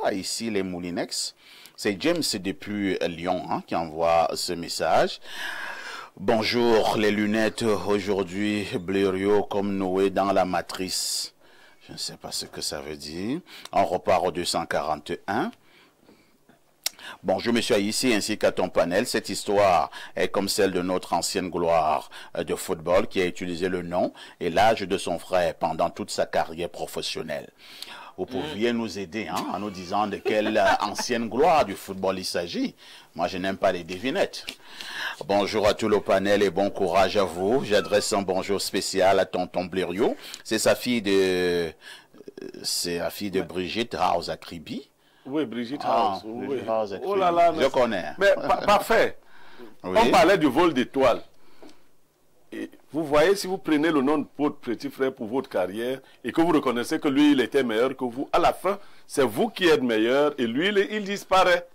À ici les Moulinex. C'est James depuis Lyon hein, qui envoie ce message. Bonjour les lunettes. Aujourd'hui, Blériot comme Noé dans la matrice. Je ne sais pas ce que ça veut dire. On repart au 241. Bonjour monsieur ici ainsi qu'à ton panel. Cette histoire est comme celle de notre ancienne gloire de football qui a utilisé le nom et l'âge de son frère pendant toute sa carrière professionnelle. Vous pouviez nous aider hein, en nous disant de quelle ancienne gloire du football il s'agit. Moi, je n'aime pas les devinettes. Bonjour à tout le panel et bon courage à vous. J'adresse un bonjour spécial à tonton Blériot. C'est sa fille de... C'est la fille de Brigitte House à Kribi. Oui, Brigitte House. Oui. Brigitte House à Kribi. Oh là là, je connais. Mais parfait. Oui. On parlait du vol d'étoiles. Et vous voyez, si vous prenez le nom de votre petit frère pour votre carrière et que vous reconnaissez que lui, il était meilleur que vous, à la fin, c'est vous qui êtes meilleur et lui, il disparaît.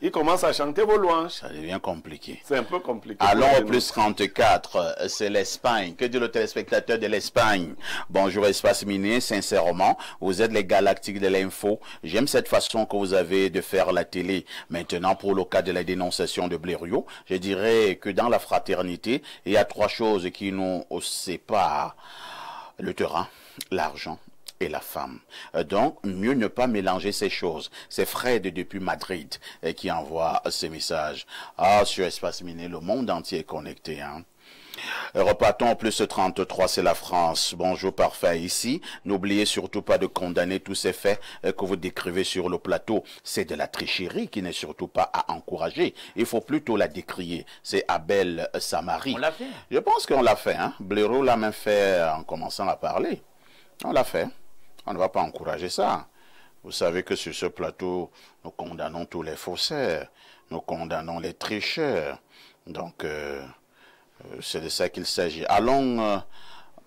Il commence à chanter vos louanges. Ça devient compliqué. C'est un peu compliqué. Allons au plus 34, c'est l'Espagne. Que dit le téléspectateur de l'Espagne? Bonjour Espace Minier, sincèrement, vous êtes les galactiques de l'info. J'aime cette façon que vous avez de faire la télé. Maintenant, pour le cas de la dénonciation de Blériot, je dirais que dans la fraternité, il y a trois choses qui nous séparent. Le terrain, l'argent et la femme. Donc, mieux ne pas mélanger ces choses. C'est Fred depuis Madrid qui envoie ce message. Ah, sur Espace Miné, le monde entier est connecté. Hein. Repartons au plus 33, c'est la France. Bonjour, parfait ici. N'oubliez surtout pas de condamner tous ces faits que vous décrivez sur le plateau. C'est de la tricherie qui n'est surtout pas à encourager. Il faut plutôt la décrier. C'est Abel Samari. On l'a fait. Je pense qu'on l'a fait. Hein. Blériot l'a même fait en commençant à parler. On l'a fait. On ne va pas encourager ça. Vous savez que sur ce plateau, nous condamnons tous les faussaires. Nous condamnons les tricheurs. Donc, c'est de ça qu'il s'agit. Allons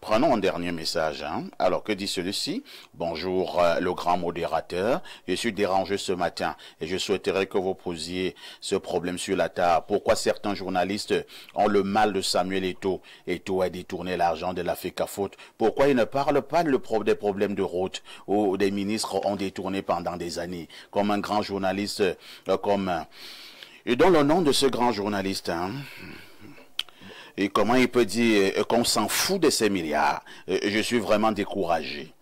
Prenons un dernier message. Alors, que dit celui-ci? Bonjour, le grand modérateur. Je suis dérangé ce matin et je souhaiterais que vous posiez ce problème sur la table. Pourquoi certains journalistes ont le mal de Samuel Eto'o? Eto'o a détourné l'argent de la FECAFOOT. Pourquoi ils ne parlent pas des problèmes de route où des ministres ont détourné pendant des années? Comme un grand journaliste, Et dans le nom de ce grand journaliste, et comment il peut dire qu'on s'en fout de ces milliards? Je suis vraiment découragé.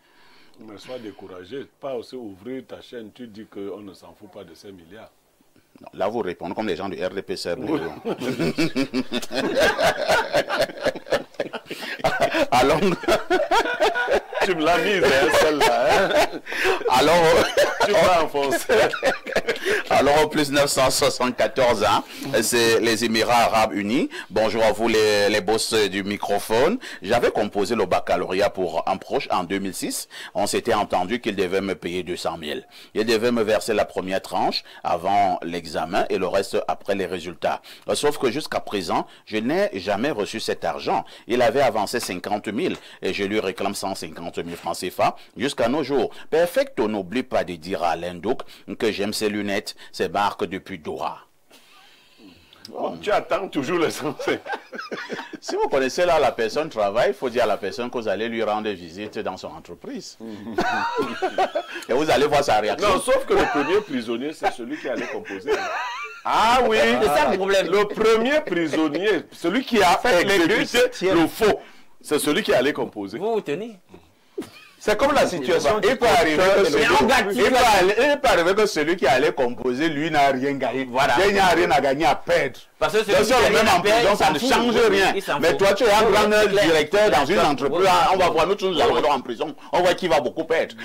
Mais sois découragé, pas aussi ouvrir ta chaîne, tu dis qu'on ne s'en fout pas de ces milliards. Non, là, vous répondez comme les gens du RDPC. Alors, tu me l'as mise, celle-là. Alors, tu m'as enfoncé. Alors, au plus 974 ans, c'est les Émirats Arabes Unis. Bonjour à vous, les boss du microphone. J'avais composé le baccalauréat pour un proche en 2006. On s'était entendu qu'il devait me payer 200 000. Il devait me verser la première tranche avant l'examen et le reste après les résultats. Sauf que jusqu'à présent, je n'ai jamais reçu cet argent. Il avait avancé 50 000 et je lui réclame 150 000 francs CFA jusqu'à nos jours. Perfecto, n'oublie pas de dire à Alain Douk que j'aime ses lunettes, ses marques depuis Doha. Oh, tu attends toujours le sens. Si vous connaissez là la personne travaille, il faut dire à la personne que vous allez lui rendre visite dans son entreprise. Et vous allez voir sa réaction. Non, sauf que le premier prisonnier, c'est celui qui allait composer. Ah oui, c'est ça le problème. Le premier prisonnier, celui qui a exécuté le faux, c'est celui qui allait composer. Vous vous tenez. C'est comme la situation. Il peut arriver que celui qui allait composer, lui, n'a rien gagné. Voilà. Il n'a rien à gagner à perdre. Parce que celui qui a même en prison, ça ne change rien. Mais toi, tu es un grand directeur dans une entreprise. On va voir, nous tous nous allons en prison. On voit qui va beaucoup perdre.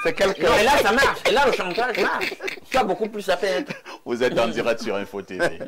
C'est quelqu'un. Et là, ça marche. Et là, le chantage marche. Tu as beaucoup plus à perdre. Vous êtes en direct sur Info TV.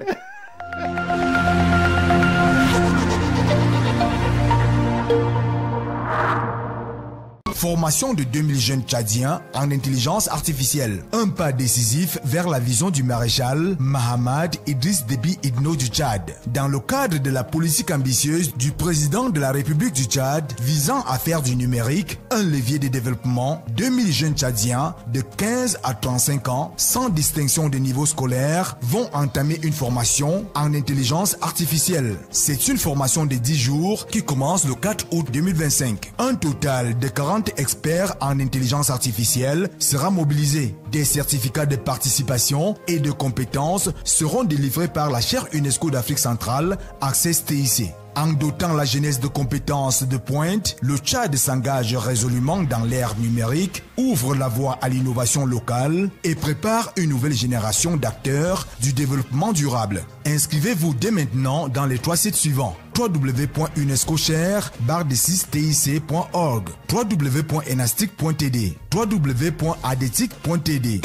Formation de 2000 jeunes tchadiens en intelligence artificielle. Un pas décisif vers la vision du maréchal Mahamad Idriss Déby Itno du Tchad. Dans le cadre de la politique ambitieuse du président de la République du Tchad visant à faire du numérique un levier de développement, 2000 jeunes tchadiens de 15 à 35 ans, sans distinction de niveau scolaire, vont entamer une formation en intelligence artificielle. C'est une formation de 10 jours qui commence le 4 août 2025. Un total de 40 experts en intelligence artificielle sera mobilisé. Des certificats de participation et de compétences seront délivrés par la chaire UNESCO d'Afrique centrale, Access TIC. En dotant la jeunesse de compétences de pointe, le Tchad s'engage résolument dans l'ère numérique, ouvre la voie à l'innovation locale et prépare une nouvelle génération d'acteurs du développement durable. Inscrivez-vous dès maintenant dans les 3 sites suivants: www.unescoshare-tic.org, www.enastic.td, www.adetic.td.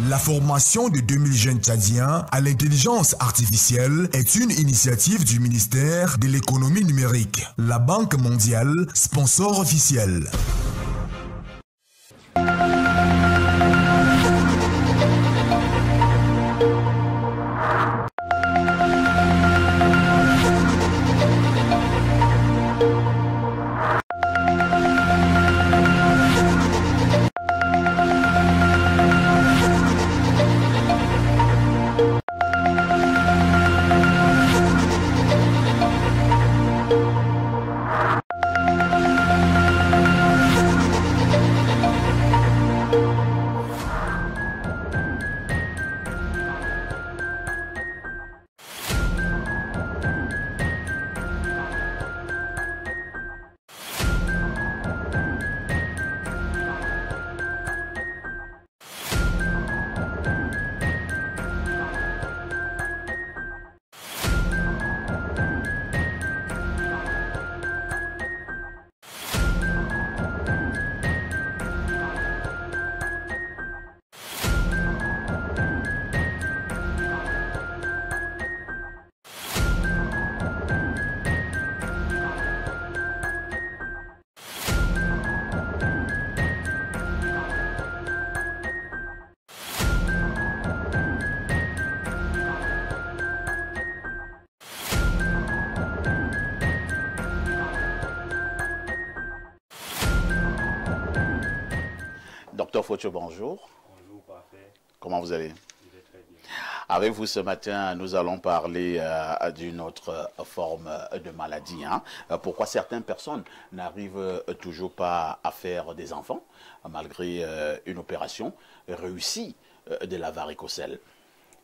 La formation de 2000 jeunes tchadiens à l'intelligence artificielle est une initiative du ministère de l'économie numérique. La Banque mondiale, sponsor officiel. Docteur Fotio, bonjour. Bonjour, parfait. Comment vous allez? Je vais très bien. Avec vous ce matin, nous allons parler d'une autre forme de maladie. Pourquoi certaines personnes n'arrivent toujours pas à faire des enfants, malgré une opération réussie de la varicocèle?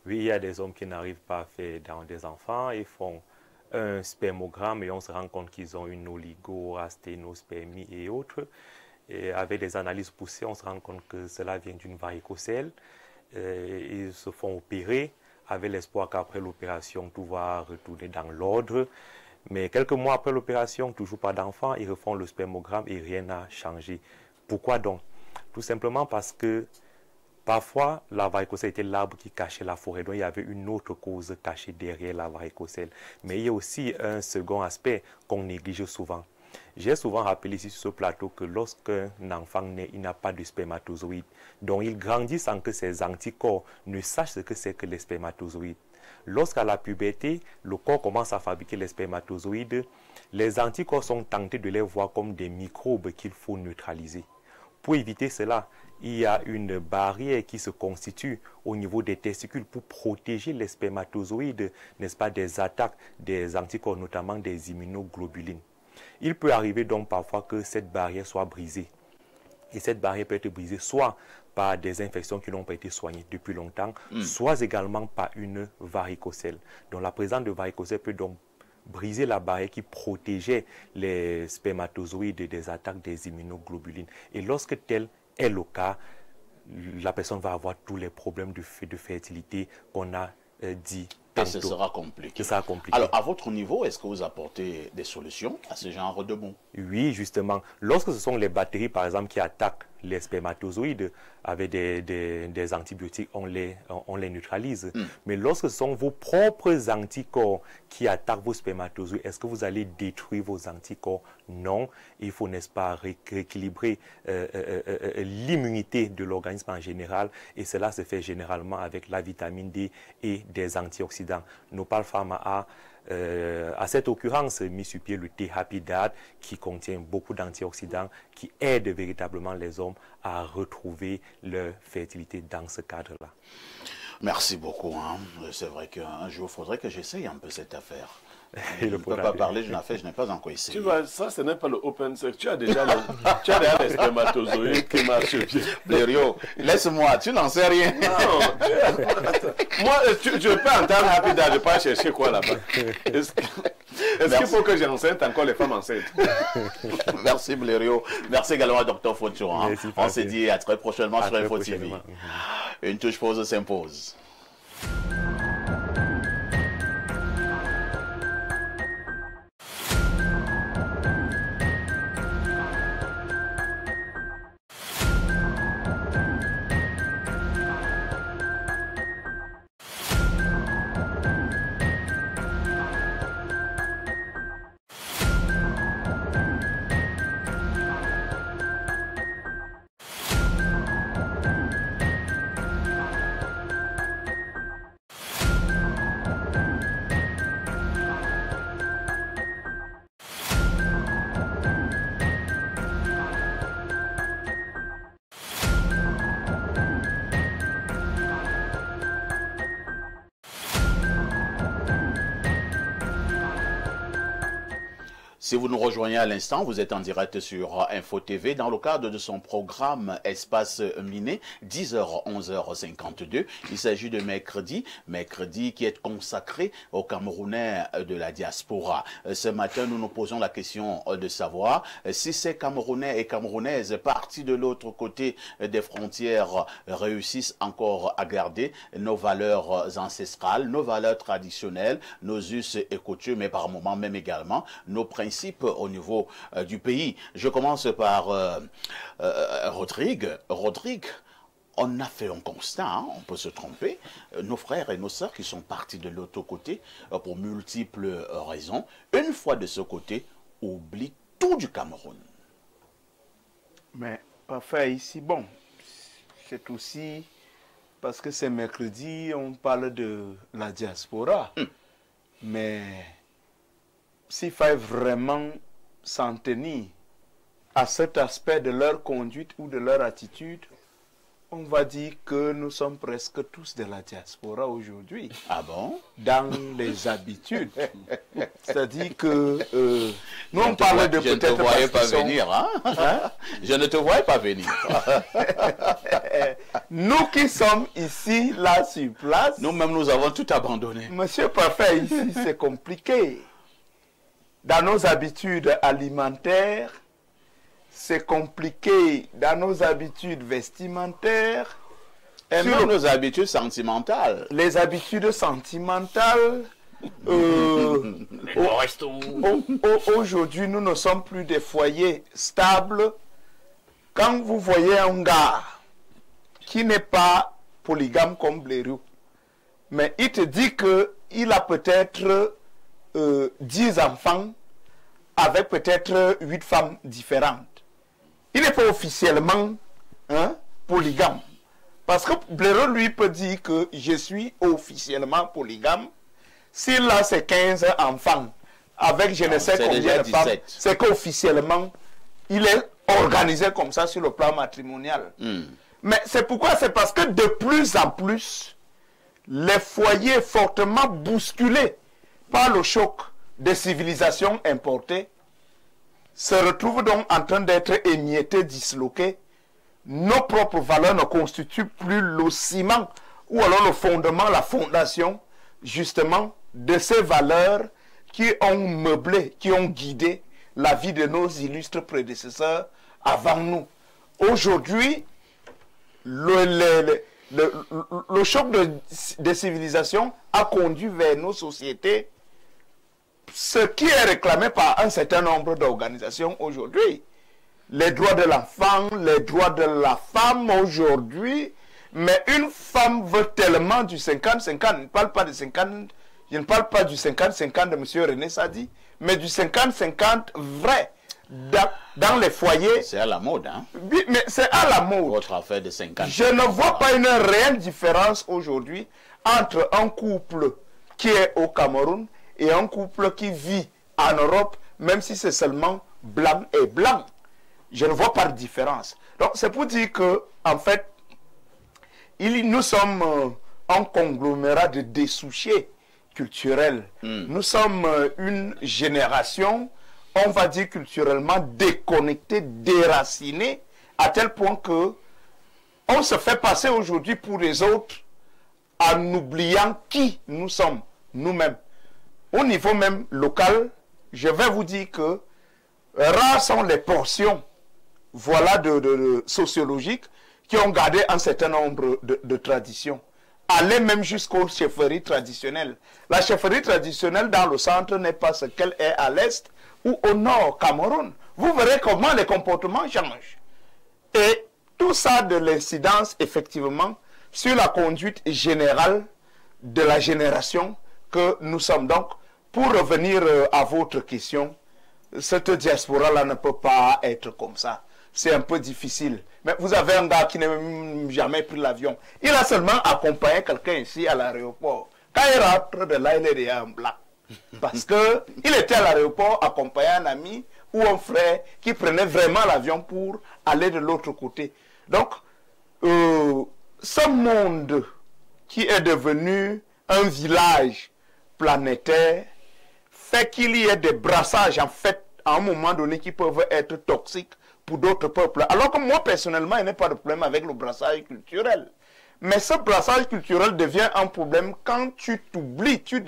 Oui, il y a des hommes qui n'arrivent pas à faire des enfants. Ils font un spermogramme et on se rend compte qu'ils ont une oligo-asténospermie et autres. Et avec des analyses poussées, on se rend compte que cela vient d'une varicocèle. Ils se font opérer avec l'espoir qu'après l'opération, tout va retourner dans l'ordre. Mais quelques mois après l'opération, toujours pas d'enfant, ils refont le spermogramme et rien n'a changé. Pourquoi donc? Tout simplement parce que parfois, la varicocèle était l'arbre qui cachait la forêt. Donc, il y avait une autre cause cachée derrière la varicocèle. Mais il y a aussi un second aspect qu'on néglige souvent. J'ai souvent rappelé ici sur ce plateau que lorsqu'un enfant naît, il n'a pas de spermatozoïdes. Donc, il grandit sans que ses anticorps ne sachent ce que c'est que les spermatozoïdes. Lorsqu'à la puberté, le corps commence à fabriquer les spermatozoïdes. Les anticorps sont tentés de les voir comme des microbes qu'il faut neutraliser. Pour éviter cela, il y a une barrière qui se constitue au niveau des testicules pour protéger les spermatozoïdes, n'est-ce pas, des attaques des anticorps, notamment des immunoglobulines. Il peut arriver donc parfois que cette barrière soit brisée. Et cette barrière peut être brisée soit par des infections qui n'ont pas été soignées depuis longtemps, soit également par une varicocèle. Donc la présence de varicocèle peut donc briser la barrière qui protégeait les spermatozoïdes des attaques des immunoglobulines. Et lorsque tel est le cas, la personne va avoir tous les problèmes de fertilité qu'on a dit. Et ce sera compliqué. Alors, à votre niveau, est-ce que vous apportez des solutions à ce genre de maux? Oui, justement. Lorsque ce sont les bactéries, par exemple, qui attaquent les spermatozoïdes avec des antibiotiques, on les neutralise. Mais lorsque ce sont vos propres anticorps qui attaquent vos spermatozoïdes, est-ce que vous allez détruire vos anticorps? Non. Il faut, n'est-ce pas, rééquilibrer l'immunité de l'organisme en général. Et cela se fait généralement avec la vitamine D et des antioxydants. Nopal Pharma a, à cette occurrence, mis sur pied le thé Happy Dad qui contient beaucoup d'antioxydants qui aident véritablement les hommes à retrouver leur fertilité dans ce cadre-là. Merci beaucoup. C'est vrai qu'un jour, il faudrait que j'essaye un peu cette affaire. Je ne peux pas parler, je n'ai pas encore essayé. Tu vois, ça, ce n'est pas le open sex. Tu as déjà les spermatozoïdes qui marchent bien. Blériot, laisse-moi, tu n'en sais rien. Non, moi, je peux entendre rapidement, je ne vais pas chercher quoi là-bas. Est-ce qu'il faut que j'enseigne encore les femmes enceintes? Merci Blériot. Merci également à Dr Fotio. On se dit à très prochainement sur Info TV. Une touche pause s'impose. Si vous nous rejoignez à l'instant, vous êtes en direct sur Info TV dans le cadre de son programme Espace Miné, 10h, 11h52. Il s'agit de mercredi qui est consacré aux Camerounais de la diaspora. Ce matin, nous nous posons la question de savoir si ces Camerounais et Camerounaises partis de l'autre côté des frontières réussissent encore à garder nos valeurs ancestrales, nos valeurs traditionnelles, nos us et coutumes, mais par moments même également nos principes au niveau du pays. Je commence par Rodrigue. Rodrigue, on a fait un constat, on peut se tromper. Nos frères et nos sœurs qui sont partis de l'autre côté pour multiples raisons, une fois de ce côté, oublient tout du Cameroun. Mais parfait ici, bon, c'est aussi parce que c'est mercredi, on parle de la diaspora. Mais s'il fallait vraiment s'en tenir à cet aspect de leur conduite ou de leur attitude, on va dire que nous sommes presque tous de la diaspora aujourd'hui. Ah bon? Dans les habitudes. C'est-à-dire que nous on parle de peut-être... Je ne te voyais pas venir, hein? Je ne te voyais pas venir. Nous qui sommes ici, là, sur place... Nous-mêmes, nous avons tout abandonné. Monsieur Parfait, ici, c'est compliqué. Dans nos habitudes alimentaires, c'est compliqué. Dans nos habitudes vestimentaires... Et même nos habitudes sentimentales. Les habitudes sentimentales... Aujourd'hui, nous ne sommes plus des foyers stables. Quand vous voyez un gars qui n'est pas polygame comme Blériot, mais il te dit qu'il a peut-être 10 enfants avec peut-être 8 femmes différentes. Il n'est pas officiellement polygame. Parce que Blériot, lui, peut dire que je suis officiellement polygame. S'il a ses 15 enfants avec je ne sais combien de femmes, c'est qu'officiellement, il est organisé comme ça sur le plan matrimonial. Mais c'est pourquoi? C'est parce que de plus en plus, les foyers fortement bousculés par le choc des civilisations importées se retrouvent donc en train d'être émiettés, disloqués. Nos propres valeurs ne constituent plus le ciment ou alors le fondement, la fondation, justement, de ces valeurs qui ont meublé, qui ont guidé la vie de nos illustres prédécesseurs avant nous. Aujourd'hui, le choc des civilisations a conduit vers nos sociétés ce qui est réclamé par un certain nombre d'organisations aujourd'hui. Les droits de l'enfant, les droits de la femme aujourd'hui, mais une femme veut tellement du 50-50, je ne parle pas de 50, je ne parle pas du 50-50 de M. René Sadi, mais du 50-50 vrai dans les foyers. C'est à la mode, hein? Oui, mais c'est à la mode. Votre affaire de 50. Je ne vois pas une réelle différence aujourd'hui entre un couple qui est au Cameroun et un couple qui vit en Europe, même si c'est seulement blanc et blanc. Je ne vois pas de différence. Donc, c'est pour dire que, en fait, nous sommes un conglomérat de dessouchés culturels. Nous sommes une génération, on va dire culturellement déconnectée, déracinée, à tel point que on se fait passer aujourd'hui pour les autres en oubliant qui nous sommes, nous-mêmes. Au niveau même local, je vais vous dire que rares sont les portions sociologiques qui ont gardé un certain nombre de traditions. Aller même jusqu'aux chefferies traditionnelles. La chefferie traditionnelle dans le centre n'est pas ce qu'elle est à l'est ou au nord Cameroun. Vous verrez comment les comportements changent. Et tout ça de l'incidence effectivement sur la conduite générale de la génération que nous sommes. Donc, pour revenir à votre question, cette diaspora-là ne peut pas être comme ça. C'est un peu difficile. Mais vous avez un gars qui n'a même jamais pris l'avion. Il a seulement accompagné quelqu'un ici à l'aéroport. Quand il rentre de là, il est déjà en blanc. Parce qu'il était à l'aéroport accompagné un ami ou un frère qui prenait vraiment l'avion pour aller de l'autre côté. Donc, ce monde qui est devenu un village planétaire fait qu'il y ait des brassages, en fait, à un moment donné, qui peuvent être toxiques pour d'autres peuples. Alors que moi, personnellement, il n'y a pas de problème avec le brassage culturel. Mais ce brassage culturel devient un problème quand tu t'oublies, tu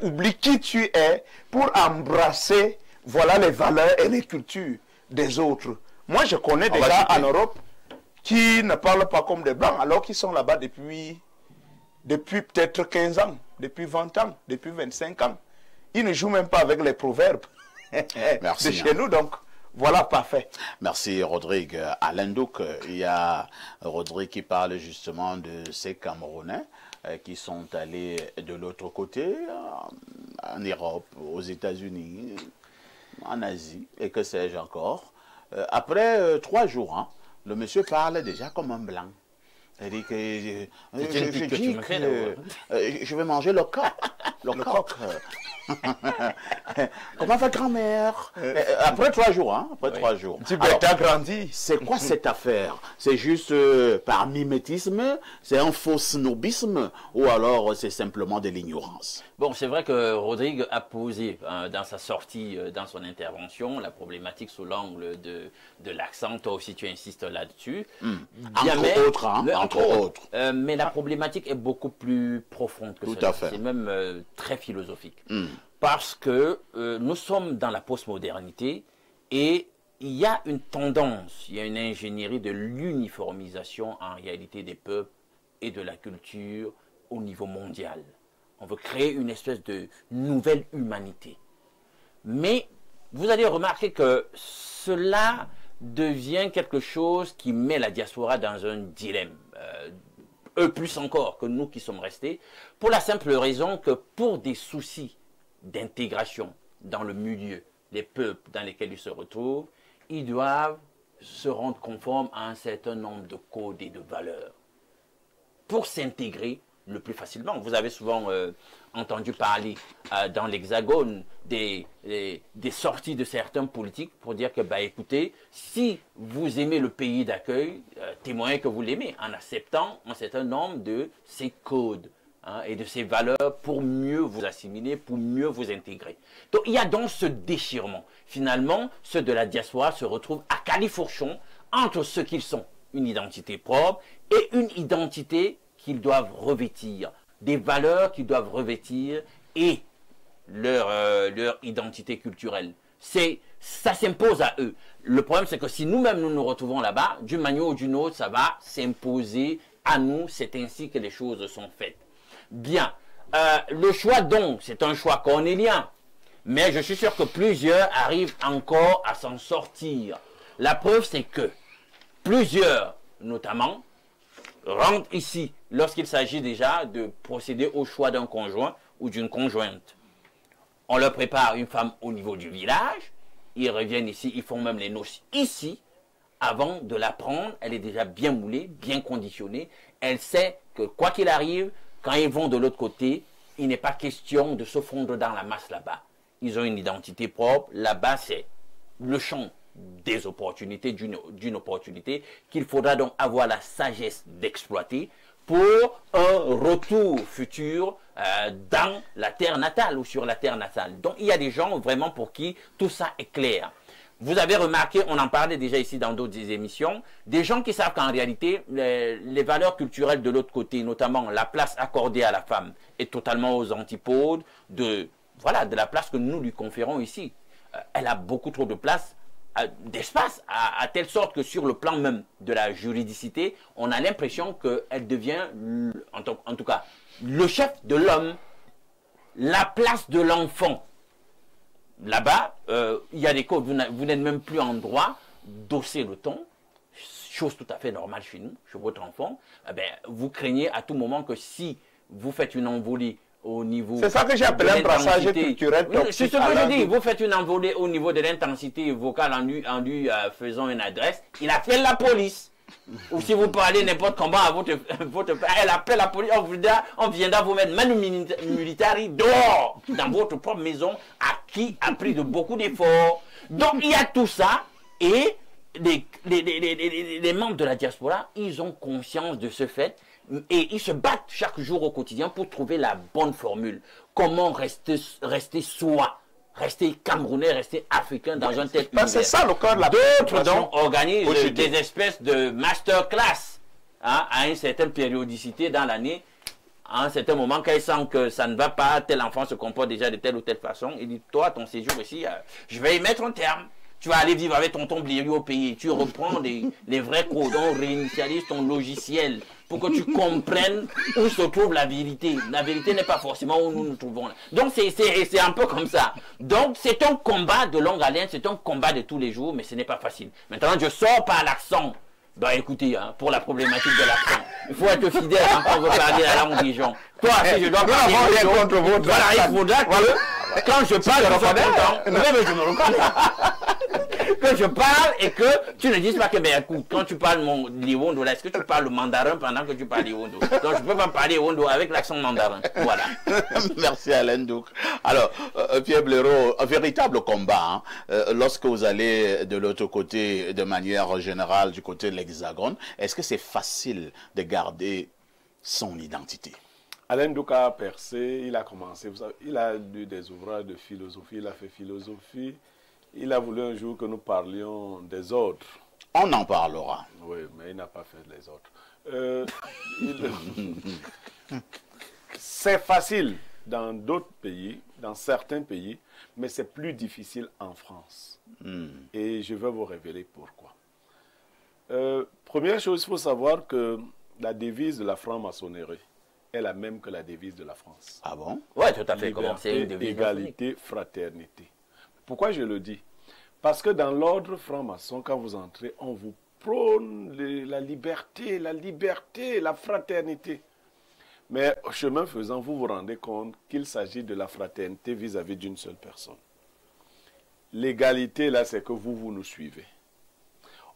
oublies qui tu es pour embrasser, voilà, les valeurs et les cultures des autres. Moi, je connais des gens en Europe qui ne parlent pas comme des Blancs, alors qu'ils sont là-bas depuis peut-être 15 ans, depuis 20 ans, depuis 25 ans. Ils ne jouent même pas avec les proverbes. Merci. De chez nous, donc. Voilà, parfait. Merci, Rodrigue. À l'Indouk, il y a Rodrigue qui parle justement de ces Camerounais qui sont allés de l'autre côté, en Europe, aux États-Unis, en Asie, et que sais-je encore. Après 3 jours, hein, le monsieur parle déjà comme un blanc. Il dit que je vais manger le coq. Le coq. Ma grand-mère. Après 3 jours, hein. Après 3 jours. Tu as grandi. C'est quoi cette affaire? C'est juste par mimétisme? C'est un faux snobisme? Ou alors c'est simplement de l'ignorance? Bon, c'est vrai que Rodrigue a posé dans sa sortie, dans son intervention, la problématique sous l'angle de l'accent. Toi aussi, tu insistes là-dessus. Entre autres, hein, entre autres. Mais la problématique est beaucoup plus profonde que ça. Tout à fait. C'est même très philosophique. Parce que nous sommes dans la postmodernité et il y a une tendance, il y a une ingénierie de l'uniformisation en réalité des peuples et de la culture au niveau mondial. On veut créer une espèce de nouvelle humanité. Mais vous allez remarquer que cela devient quelque chose qui met la diaspora dans un dilemme. Eux plus encore que nous qui sommes restés, pour la simple raison que pour des soucis d'intégration dans le milieu des peuples dans lesquels ils se retrouvent, ils doivent se rendre conformes à un certain nombre de codes et de valeurs pour s'intégrer le plus facilement. Vous avez souvent entendu parler dans l'Hexagone des sorties de certains politiques pour dire que, bah, écoutez, si vous aimez le pays d'accueil, témoignez que vous l'aimez en acceptant un certain nombre de ces codes et de ces valeurs pour mieux vous assimiler, pour mieux vous intégrer. Donc il y a donc ce déchirement. Finalement, ceux de la diaspora se retrouvent à califourchon entre ce qu'ils sont, une identité propre et une identité qu'ils doivent revêtir, des valeurs qu'ils doivent revêtir et leur identité culturelle. Ça s'impose à eux. Le problème, c'est que si nous-mêmes nous nous retrouvons là-bas, d'une manière ou d'une autre, ça va s'imposer à nous. C'est ainsi que les choses sont faites. Bien. Le choix, donc, c'est un choix cornélien. Mais je suis sûr que plusieurs arrivent encore à s'en sortir. La preuve, c'est que plusieurs, notamment, rentrent ici lorsqu'il s'agit déjà de procéder au choix d'un conjoint ou d'une conjointe. On leur prépare une femme au niveau du village, ils reviennent ici, ils font même les noces ici. Avant de la prendre, elle est déjà bien moulée, bien conditionnée. Elle sait que quoi qu'il arrive, quand ils vont de l'autre côté, il n'est pas question de se fondre dans la masse là-bas. Ils ont une identité propre. Là-bas, c'est le champ des opportunités, d'une opportunité qu'il faudra donc avoir la sagesse d'exploiter pour un retour futur dans la terre natale ou sur la terre natale. Donc il y a des gens vraiment pour qui tout ça est clair. Vous avez remarqué, on en parlait déjà ici dans d'autres émissions, des gens qui savent qu'en réalité, les valeurs culturelles de l'autre côté, notamment la place accordée à la femme, est totalement aux antipodes de la place que nous lui conférons ici. Elle a beaucoup trop de place, d'espace, à telle sorte que sur le plan même de la juridicité, on a l'impression qu'elle devient, en tout cas, le chef de l'homme, la place de l'enfant. Là-bas, il y a des codes, vous n'êtes même plus en droit d'hausser le ton, chose tout à fait normale chez nous, chez votre enfant. Eh bien, vous craignez à tout moment que si vous faites une envolée au niveau... C'est ça que j'ai appelé un brassage culturel toxique. C'est ce que je dis, vous faites une envolée au niveau de l'intensité vocale en lui faisant une adresse, il appelle la police. Ou si vous parlez n'importe comment à votre père, elle appelle la police, on viendra vous mettre manu militari dehors dans votre propre maison, à qui a pris de beaucoup d'efforts. Donc il y a tout ça, et les membres de la diaspora, ils ont conscience de ce fait, et ils se battent chaque jour au quotidien pour trouver la bonne formule. Comment rester soi, rester camerounais, rester africain dans un tel univers. C'est ça le corps de la D'autres donc organisent des espèces de masterclass à une certaine périodicité dans l'année. À un certain moment, quand ils sentent que ça ne va pas, tel enfant se comporte déjà de telle ou telle façon, il dit, toi, ton séjour ici, je vais y mettre un terme. Tu vas aller vivre avec tonton Bliri au pays. Tu reprends les vrais codes, on réinitialise ton logiciel pour que tu comprennes où se trouve la vérité. La vérité n'est pas forcément où nous nous trouvons. Donc c'est un peu comme ça. Donc c'est un combat de longue haleine, c'est un combat de tous les jours, mais ce n'est pas facile. Maintenant, je sors par l'accent. Ben écoutez, pour la problématique de l'accent, il faut être fidèle quand on veut parler la langue des gens. Toi, si je dois parler voilà, il faudra que quand je parle, je me reconnais. que je parle et que tu ne dises pas que, ben, écoute, quand tu parles l'Iwondo, est-ce que tu parles le mandarin pendant que tu parles l'Iwondo? Donc, je peux pas parler Iwondo avec l'accent mandarin. Voilà. Merci Alain Douk. Alors, Pierre Blaireau, un véritable combat, hein, lorsque vous allez de l'autre côté, de manière générale, du côté de l'Hexagone, est-ce que c'est facile de garder son identité? Alain Douk a percé, il a commencé, vous savez, il a lu des ouvrages de philosophie, il a fait philosophie, il a voulu un jour que nous parlions des autres. On en parlera. Oui, mais il n'a pas fait les autres. C'est facile dans d'autres pays, dans certains pays, mais c'est plus difficile en France. Et je vais vous révéler pourquoi. Première chose, il faut savoir que la devise de la franc-maçonnerie est la même que la devise de la France. Ah bon? Oui, tout à fait. Liberté, égalité, fraternité. Pourquoi je le dis? Parce que dans l'ordre franc-maçon, quand vous entrez, on vous prône la liberté, la fraternité. Mais chemin faisant, vous vous rendez compte qu'il s'agit de la fraternité vis-à-vis d'une seule personne. L'égalité, là, c'est que vous nous suivez.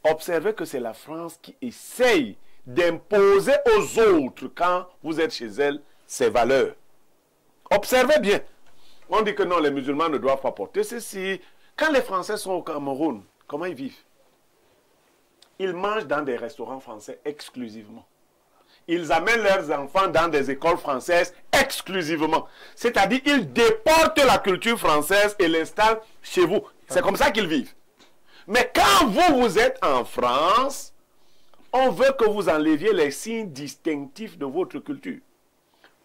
Observez que c'est la France qui essaye d'imposer aux autres, quand vous êtes chez elle, ses valeurs. Observez bien. On dit que non, les musulmans ne doivent pas porter ceci. Quand les Français sont au Cameroun, comment ils vivent? Ils mangent dans des restaurants français exclusivement. Ils amènent leurs enfants dans des écoles françaises exclusivement. C'est-à-dire, ils déportent la culture française et l'installent chez vous. C'est comme ça qu'ils vivent. Mais quand vous êtes en France, on veut que vous enleviez les signes distinctifs de votre culture.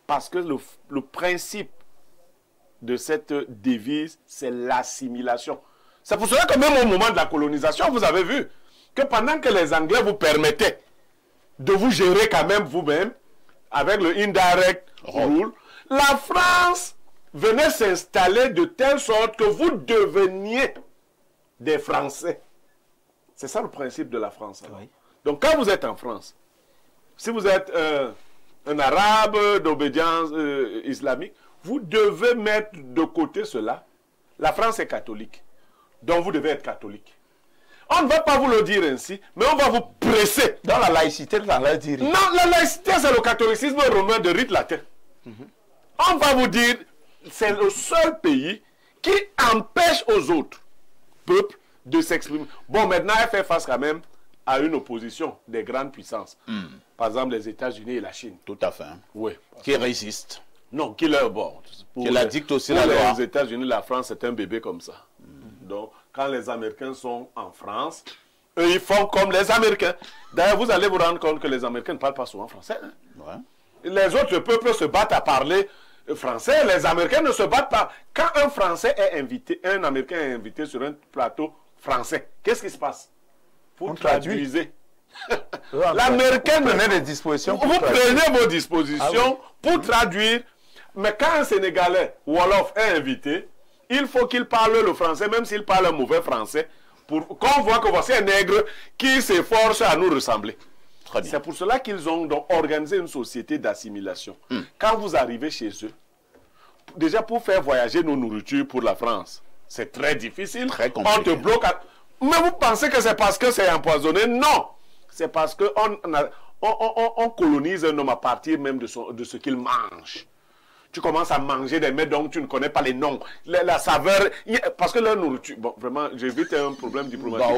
Parce que le principe de cette devise, c'est l'assimilation. C'est pour cela que même au moment de la colonisation, vous avez vu que pendant que les Anglais vous permettaient de vous gérer quand même vous-même, avec le indirect rule, la France venait s'installer de telle sorte que vous deveniez des Français. C'est ça le principe de la France. Oui. Donc quand vous êtes en France, si vous êtes un arabe d'obédience islamique, vous devez mettre de côté cela. La France est catholique, donc vous devez être catholique. On ne va pas vous le dire ainsi, mais on va vous presser. Dans la laïcité, dans la dire. Non, la laïcité, c'est le catholicisme romain de rite latin. On va vous dire, c'est le seul pays qui empêche aux autres peuples de s'exprimer. Bon, maintenant, elle fait face quand même à une opposition des grandes puissances. Par exemple, les États-Unis et la Chine. Tout à fait. Oui. Qui résistent. Non, qui leur bord. Qui la dicte aussi la loi. Les États-Unis, la France, c'est un bébé comme ça. Donc, quand les Américains sont en France, eux, ils font comme les Américains. D'ailleurs, vous allez vous rendre compte que les Américains ne parlent pas souvent français. Hein? Ouais. Les autres peuples se battent à parler français. Les Américains ne se battent pas. Quand un Français est invité, un Américain est invité sur un plateau français, qu'est-ce qui se passe? Vous traduisez. L'Américain prenait des dispositions. Vous prenez vos dispositions pour traduire. Mais quand un Sénégalais Wolof est invité, il faut qu'il parle le français, même s'il parle un mauvais français, pour qu'on voit que voici un nègre qui s'efforce à nous ressembler. C'est pour cela qu'ils ont donc organisé une société d'assimilation. Quand vous arrivez chez eux, déjà pour faire voyager nos nourritures pour la France, c'est très difficile. Très compliqué. On te bloque. Mais vous pensez que c'est parce que c'est empoisonné? Non. C'est parce qu'on colonise un homme à partir même de ce qu'il mange. Tu commences à manger des mets dont tu ne connais pas les noms, la saveur, parce que leur nourriture, bon, vraiment, j'évite un problème diplomatique.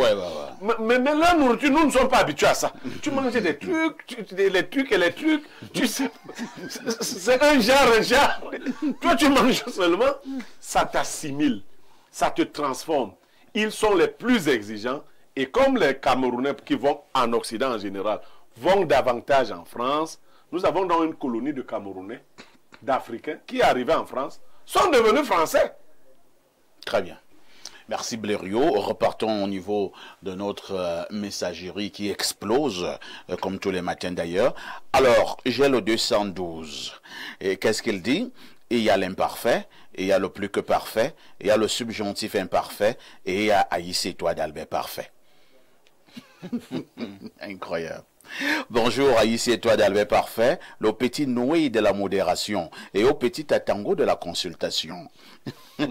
Mais leur nourriture, nous ne sommes pas habitués à ça. Tu manges des trucs, les trucs, tu sais, c'est un genre. Toi, tu manges seulement, ça t'assimile, ça te transforme. Ils sont les plus exigeants, et comme les Camerounais qui vont en Occident en général, vont davantage en France, nous avons dans une colonie de Camerounais, d'Africains qui arrivaient en France, sont devenus français. Très bien. Merci Blériot. Repartons au niveau de notre messagerie qui explose, comme tous les matins d'ailleurs. Alors, j'ai le 212. Et qu'est-ce qu'il dit? Il y a l'imparfait, il y a le plus que parfait, il y a le subjonctif imparfait, et il y a Haïssez-toi d'Albert Parfait. Incroyable. Bonjour, Haïssez-toi d'Albert Parfait, le petit Noé de la modération et au petit Tatango de la consultation. Au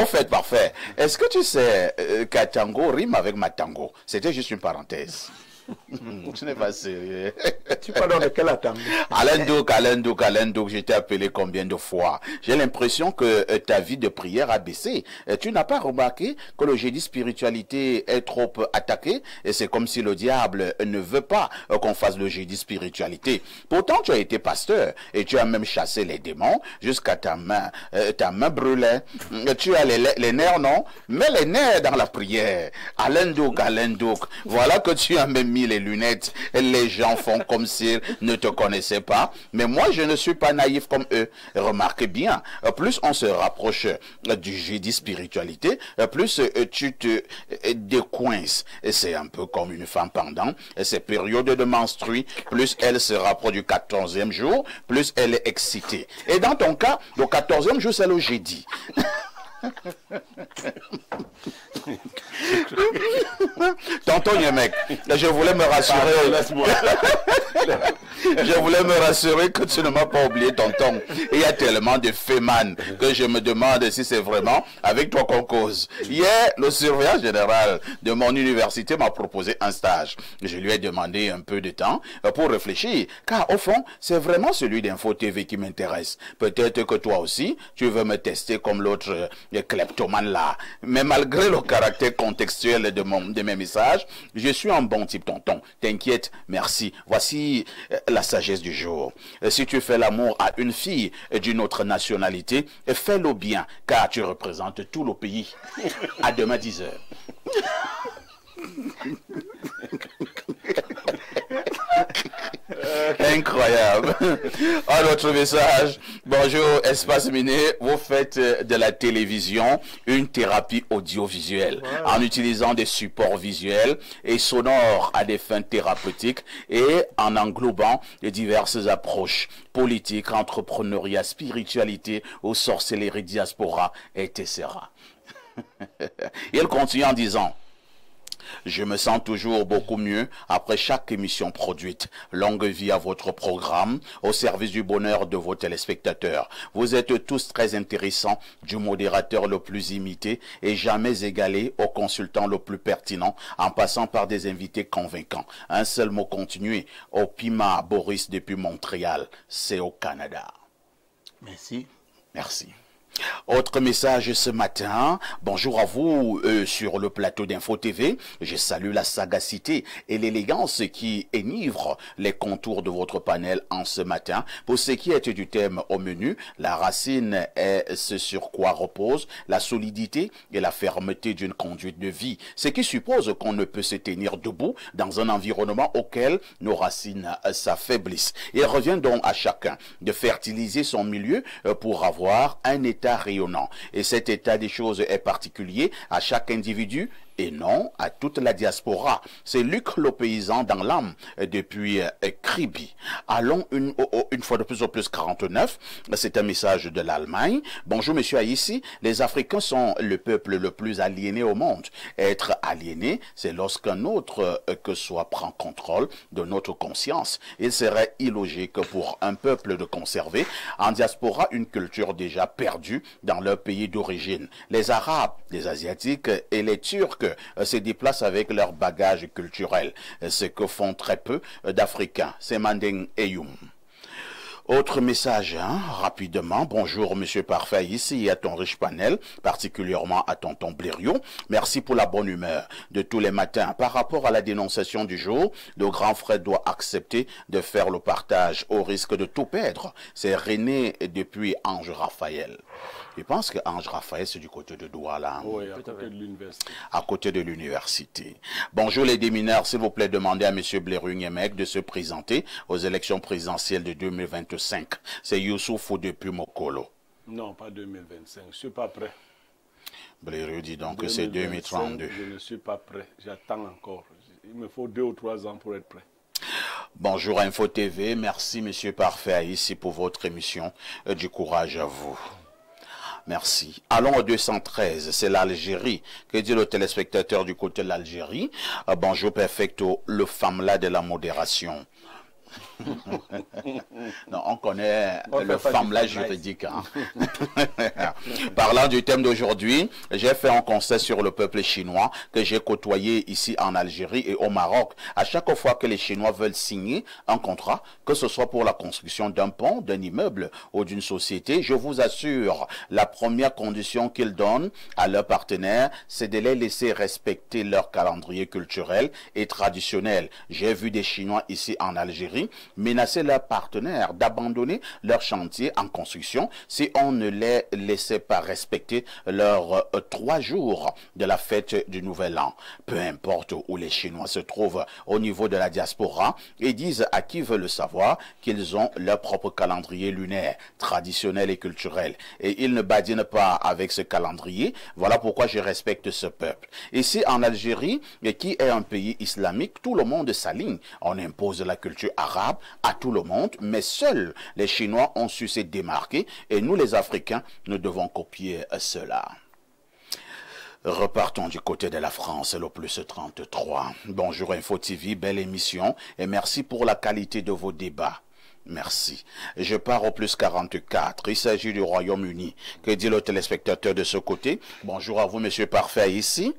fait, Parfait, Est-ce que tu sais qu'Atango rime avec Matango? C'était juste une parenthèse. Tu n'es pas sérieux. Tu parles de quel Atango? Alain Douk, je t'ai appelé combien de fois? J'ai l'impression que ta vie de prière a baissé. Tu n'as pas remarqué que le jeudi spiritualité est trop attaqué? Et c'est comme si le diable ne veut pas qu'on fasse le jeudi spiritualité. Pourtant, tu as été pasteur et tu as même chassé les démons jusqu'à ta main brûlait. Tu as les nerfs, non? Mets les nerfs dans la prière. Alain Douk, voilà que tu as même mis les lunettes. Les gens font comme s'ils ne te connaissaient pas. Mais moi, je ne suis pas naïf comme eux. Remarquez bien, plus on se rapproche du jeudi spiritualité, plus tu te décoinces. C'est un peu comme une femme pendant ces périodes de menstrue. Plus elle se rapproche du 14e jour, plus elle est excitée. Et dans ton cas, le 14e jour, c'est le jeudi. Tonton Yemek, je voulais me rassurer. Je voulais me rassurer que tu ne m'as pas oublié, tonton. Il y a tellement de fémanes que je me demande si c'est vraiment avec toi qu'on cause. Hier, le surveillant général de mon université m'a proposé un stage. Je lui ai demandé un peu de temps pour réfléchir, car au fond, c'est vraiment celui d'Info TV qui m'intéresse. Peut-être que toi aussi, tu veux me tester comme l'autre kleptomane là. Mais malgré le caractère contextuel de mes messages, je suis un bon type, tonton. T'inquiète, merci. Voici la sagesse du jour. Si tu fais l'amour à une fille d'une autre nationalité, fais-le bien, car tu représentes tout le pays. À demain 10h. Incroyable. Un autre message. Bonjour, Espace Miné. Vous faites de la télévision une thérapie audiovisuelle en utilisant des supports visuels et sonores à des fins thérapeutiques et en englobant les diverses approches politiques, entrepreneuriat, spiritualité ou sorcellerie, diaspora, etc. Il continue en disant: je me sens toujours beaucoup mieux après chaque émission produite. Longue vie à votre programme, au service du bonheur de vos téléspectateurs. Vous êtes tous très intéressants, du modérateur le plus imité et jamais égalé au consultant le plus pertinent, en passant par des invités convaincants. Un seul mot continué, au Pima Boris depuis Montréal, c'est au Canada. Merci. Merci. Autre message ce matin, bonjour à vous sur le plateau d'Info TV. Je salue la sagacité et l'élégance qui énivrent les contours de votre panel en ce matin. Pour ce qui est du thème au menu, la racine est ce sur quoi repose la solidité et la fermeté d'une conduite de vie, ce qui suppose qu'on ne peut se tenir debout dans un environnement auquel nos racines s'affaiblissent. Il revient donc à chacun de fertiliser son milieu pour avoir un état rayonnant. Et cet état des choses est particulier à chaque individu et non à toute la diaspora. C'est Luc le paysan dans l'âme depuis Kribi. Allons une fois de plus au plus 49. C'est un message de l'Allemagne. Bonjour monsieur Aïssi. Les Africains sont le peuple le plus aliéné au monde. Être aliéné, c'est lorsqu'un autre que soit prend contrôle de notre conscience. Il serait illogique pour un peuple de conserver en diaspora une culture déjà perdue dans leur pays d'origine. Les Arabes, les Asiatiques et les Turcs se déplacent avec leur bagage culturel, ce que font très peu d'Africains. C'est Manding Eyoum. Autre message, rapidement. Bonjour, monsieur Parfait, ici et à ton riche panel, particulièrement à tonton Blériot. Merci pour la bonne humeur de tous les matins. Par rapport à la dénonciation du jour, le grand frère doit accepter de faire le partage au risque de tout perdre. C'est René depuis Ange Raphaël. Je pense que Ange Raphaël, c'est du côté de Douala. Oui, à côté de l'université. À côté de l'université. Bonjour les démineurs, s'il vous plaît, demandez à monsieur Blériot-Niemek de se présenter aux élections présidentielles de 2025. C'est Youssouf depuis Mokolo. Non, pas 2025. Je ne suis pas prêt. Blériot dit donc que c'est 2032. Je ne suis pas prêt. J'attends encore. Il me faut 2 ou 3 ans pour être prêt. Bonjour Info TV. Merci monsieur Parfait ici pour votre émission. Du courage à vous. Merci. Allons au 213, c'est l'Algérie. Que dit le téléspectateur du côté de l'Algérie? Bonjour perfecto, le femme là de la modération. Non, on connaît le femmelage juridique. Hein. Parlant du thème d'aujourd'hui, j'ai fait un constat sur le peuple chinois que j'ai côtoyé ici en Algérie et au Maroc. À chaque fois que les Chinois veulent signer un contrat, que ce soit pour la construction d'un pont, d'un immeuble ou d'une société, je vous assure, la première condition qu'ils donnent à leurs partenaires, c'est de les laisser respecter leur calendrier culturel et traditionnel. J'ai vu des Chinois ici en Algérie menacer leurs partenaires d'abandonner leur chantier en construction si on ne les laissait pas respecter leurs 3 jours de la fête du Nouvel An. Peu importe où les Chinois se trouvent au niveau de la diaspora, ils disent à qui veut le savoir qu'ils ont leur propre calendrier lunaire, traditionnel et culturel. Et ils ne badinent pas avec ce calendrier. Voilà pourquoi je respecte ce peuple. Ici en Algérie, qui est un pays islamique, tout le monde s'aligne. On impose la culture arabe à tout le monde, mais seuls les Chinois ont su se démarquer et nous les Africains, nous devons copier cela. Repartons du côté de la France, le plus 33. Bonjour Info TV, belle émission et merci pour la qualité de vos débats. Merci. Je pars au plus 44. Il s'agit du Royaume-Uni. Que dit le téléspectateur de ce côté? Bonjour à vous, monsieur Parfait, ici.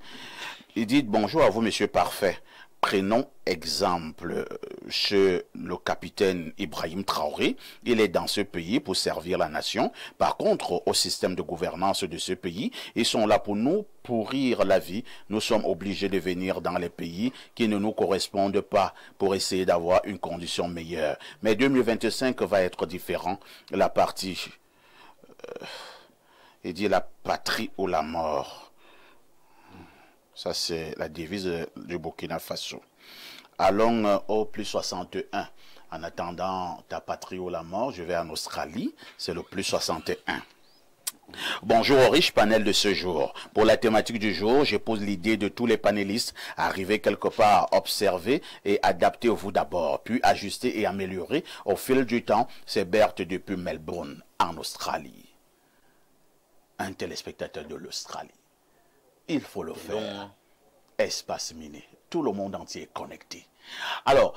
Il dit bonjour à vous, monsieur Parfait. Prenons exemple chez le capitaine Ibrahim Traoré. Il est dans ce pays pour servir la nation. Par contre, au système de gouvernance de ce pays, ils sont là pour nous pourrir la vie. Nous sommes obligés de venir dans les pays qui ne nous correspondent pas pour essayer d'avoir une condition meilleure. Mais 2025 va être différent. La partie, il dit la patrie ou la mort. Ça, c'est la devise du Burkina Faso. Allons au plus 61. En attendant ta patrie ou la mort, je vais en Australie. C'est le plus 61. Bonjour au riche panel de ce jour. Pour la thématique du jour, je pose l'idée de tous les panélistes à arriver quelque part, observer et adaptez-vous d'abord, puis ajuster et améliorer au fil du temps. C'est Berthe depuis Melbourne, en Australie. Un téléspectateur de l'Australie. Il faut le faire. Espace miné. Tout le monde entier est connecté. Alors,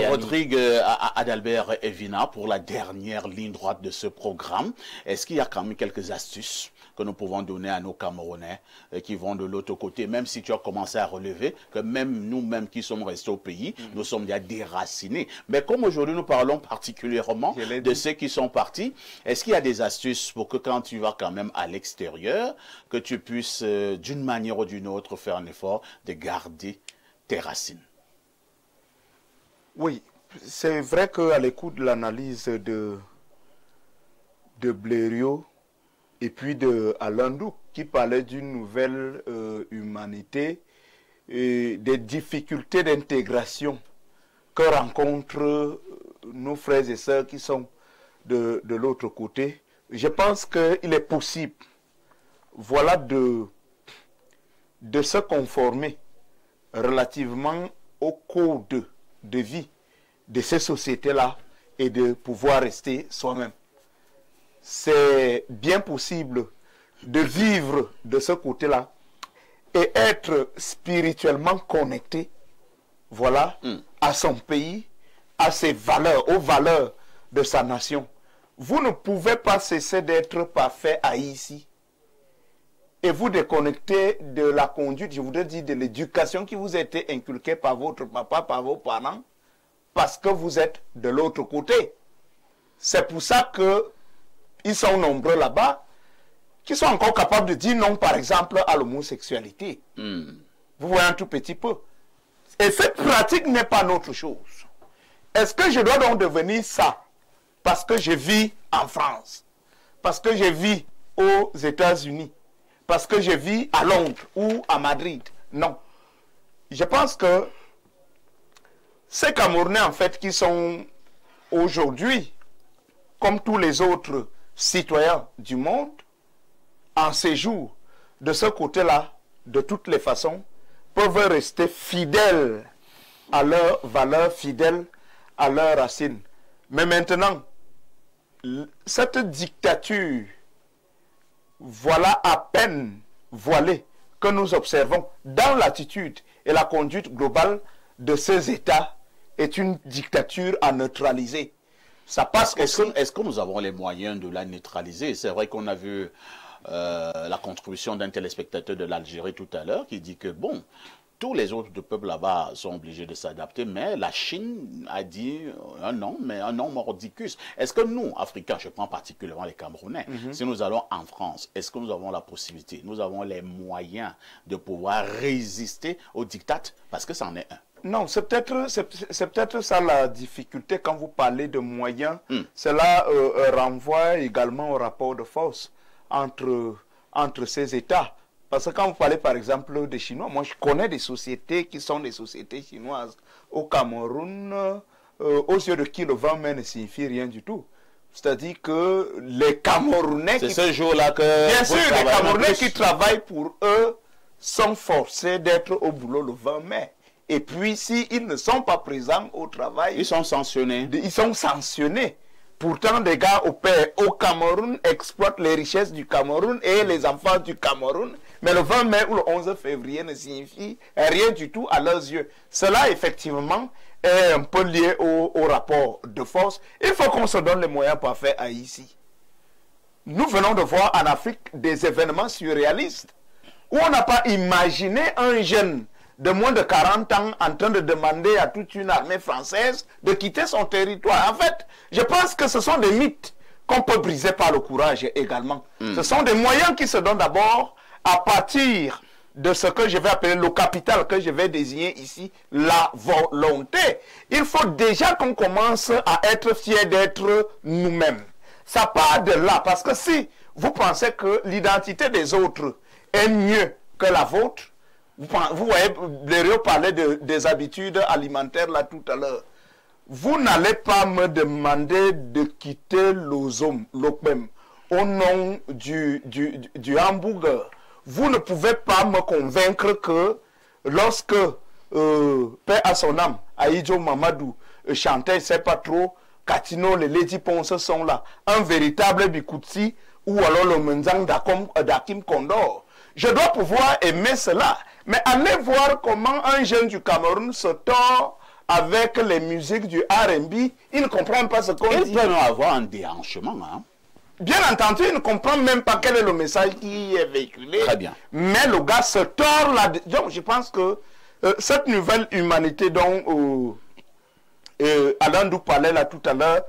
Rodrigue Adalbert Evina, pour la dernière ligne droite de ce programme, est-ce qu'il y a quand même quelques astuces que nous pouvons donner à nos Camerounais qui vont de l'autre côté, même si tu as commencé à relever que même nous-mêmes qui sommes restés au pays, nous sommes déjà déracinés. Mais comme aujourd'hui nous parlons particulièrement de ceux qui sont partis, est-ce qu'il y a des astuces pour que quand tu vas quand même à l'extérieur, que tu puisses d'une manière ou d'une autre faire un effort de garder tes racines? Oui, c'est vrai qu'à l'écoute de l'analyse de Blériot et puis de Alain Douk qui parlait d'une nouvelle humanité et des difficultés d'intégration que rencontrent nos frères et sœurs qui sont de l'autre côté, je pense qu'il est possible, voilà, de se conformer relativement au code de vie de ces sociétés-là et de pouvoir rester soi-même. C'est bien possible de vivre de ce côté-là et être spirituellement connecté, voilà, à son pays, à ses valeurs, aux valeurs de sa nation. Vous ne pouvez pas cesser d'être parfait à ici et vous déconnecter de la conduite, je voudrais dire de l'éducation qui vous a été inculquée par votre papa, par vos parents, parce que vous êtes de l'autre côté. C'est pour ça qu'ils sont nombreux là-bas, qui sont encore capables de dire non, par exemple, à l'homosexualité. Vous voyez un tout petit peu. Et cette pratique n'est pas notre chose. Est-ce que je dois donc devenir ça parce que je vis en France, parce que je vis aux États-Unis, parce que je vis à Londres ou à Madrid? Non. Je pense que ces Camerounais, en fait, qui sont aujourd'hui, comme tous les autres citoyens du monde, en séjour de ce côté-là, de toutes les façons, peuvent rester fidèles à leurs valeurs, fidèles à leurs racines. Mais maintenant, cette dictature, voilà à peine voilée que nous observons dans l'attitude et la conduite globale de ces États est une dictature à neutraliser. Ça passe aussi. Est-ce que nous avons les moyens de la neutraliser? C'est vrai qu'on a vu la contribution d'un téléspectateur de l'Algérie tout à l'heure qui dit que, bon, tous les autres peuples là-bas sont obligés de s'adapter, mais la Chine a dit un non, mais un non mordicus. Est-ce que nous, Africains, je prends particulièrement les Camerounais, si nous allons en France, est-ce que nous avons la possibilité, nous avons les moyens de pouvoir résister au diktat? Parce que c'en est un. Non, c'est peut-être ça la difficulté quand vous parlez de moyens. Cela renvoie également au rapport de force entre ces États. Parce que quand vous parlez par exemple des Chinois, moi je connais des sociétés qui sont des sociétés chinoises au Cameroun, aux yeux de qui le vent mai ne signifie rien du tout. C'est-à-dire que les Camerounais... C'est ce jour-là que... Bien sûr, les Camerounais qui travaillent pour eux sont forcés d'être au boulot le 20 mai. Et puis, s'ils ne sont pas présents au travail... Ils sont sanctionnés. Ils sont sanctionnés. Pourtant, des gars au Cameroun exploitent les richesses du Cameroun et les enfants du Cameroun. Mais le 20 mai ou le 11 février ne signifie rien du tout à leurs yeux. Cela, effectivement, est un peu lié au rapport de force. Il faut qu'on se donne les moyens pour faire Haïti. Nous venons de voir en Afrique des événements surréalistes où on n'a pas imaginé un jeune de moins de 40 ans en train de demander à toute une armée française de quitter son territoire. En fait, je pense que ce sont des mythes qu'on peut briser par le courage également. Ce sont des moyens qui se donnent d'abord à partir de ce que je vais appeler le capital, que je vais désigner ici, la volonté. Il faut déjà qu'on commence à être fiers d'être nous-mêmes. Ça part de là, parce que si vous pensez que l'identité des autres est mieux que la vôtre, vous voyez, Blériot parlait des habitudes alimentaires là tout à l'heure. Vous n'allez pas me demander de quitter l'ozome, l'opem, au nom du hamburger. Vous ne pouvez pas me convaincre que lorsque, paix à son âme, Aïdjo Mamadou chantait, je ne sais pas trop, Katino, les Lady Ponce sont là, un véritable Bikutsi, ou alors le Menzang d'Akim Kondor. Je dois pouvoir aimer cela. Mais allez voir comment un jeune du Cameroun se tord avec les musiques du R&B. Il ne comprend pas ce qu'on dit. Il peut avoir un déhanchement. Hein? Bien entendu, il ne comprend même pas quel est le message qui est véhiculé. Très bien. Mais le gars se tord là. Donc je pense que cette nouvelle humanité dont Alain Dou parlait là tout à l'heure,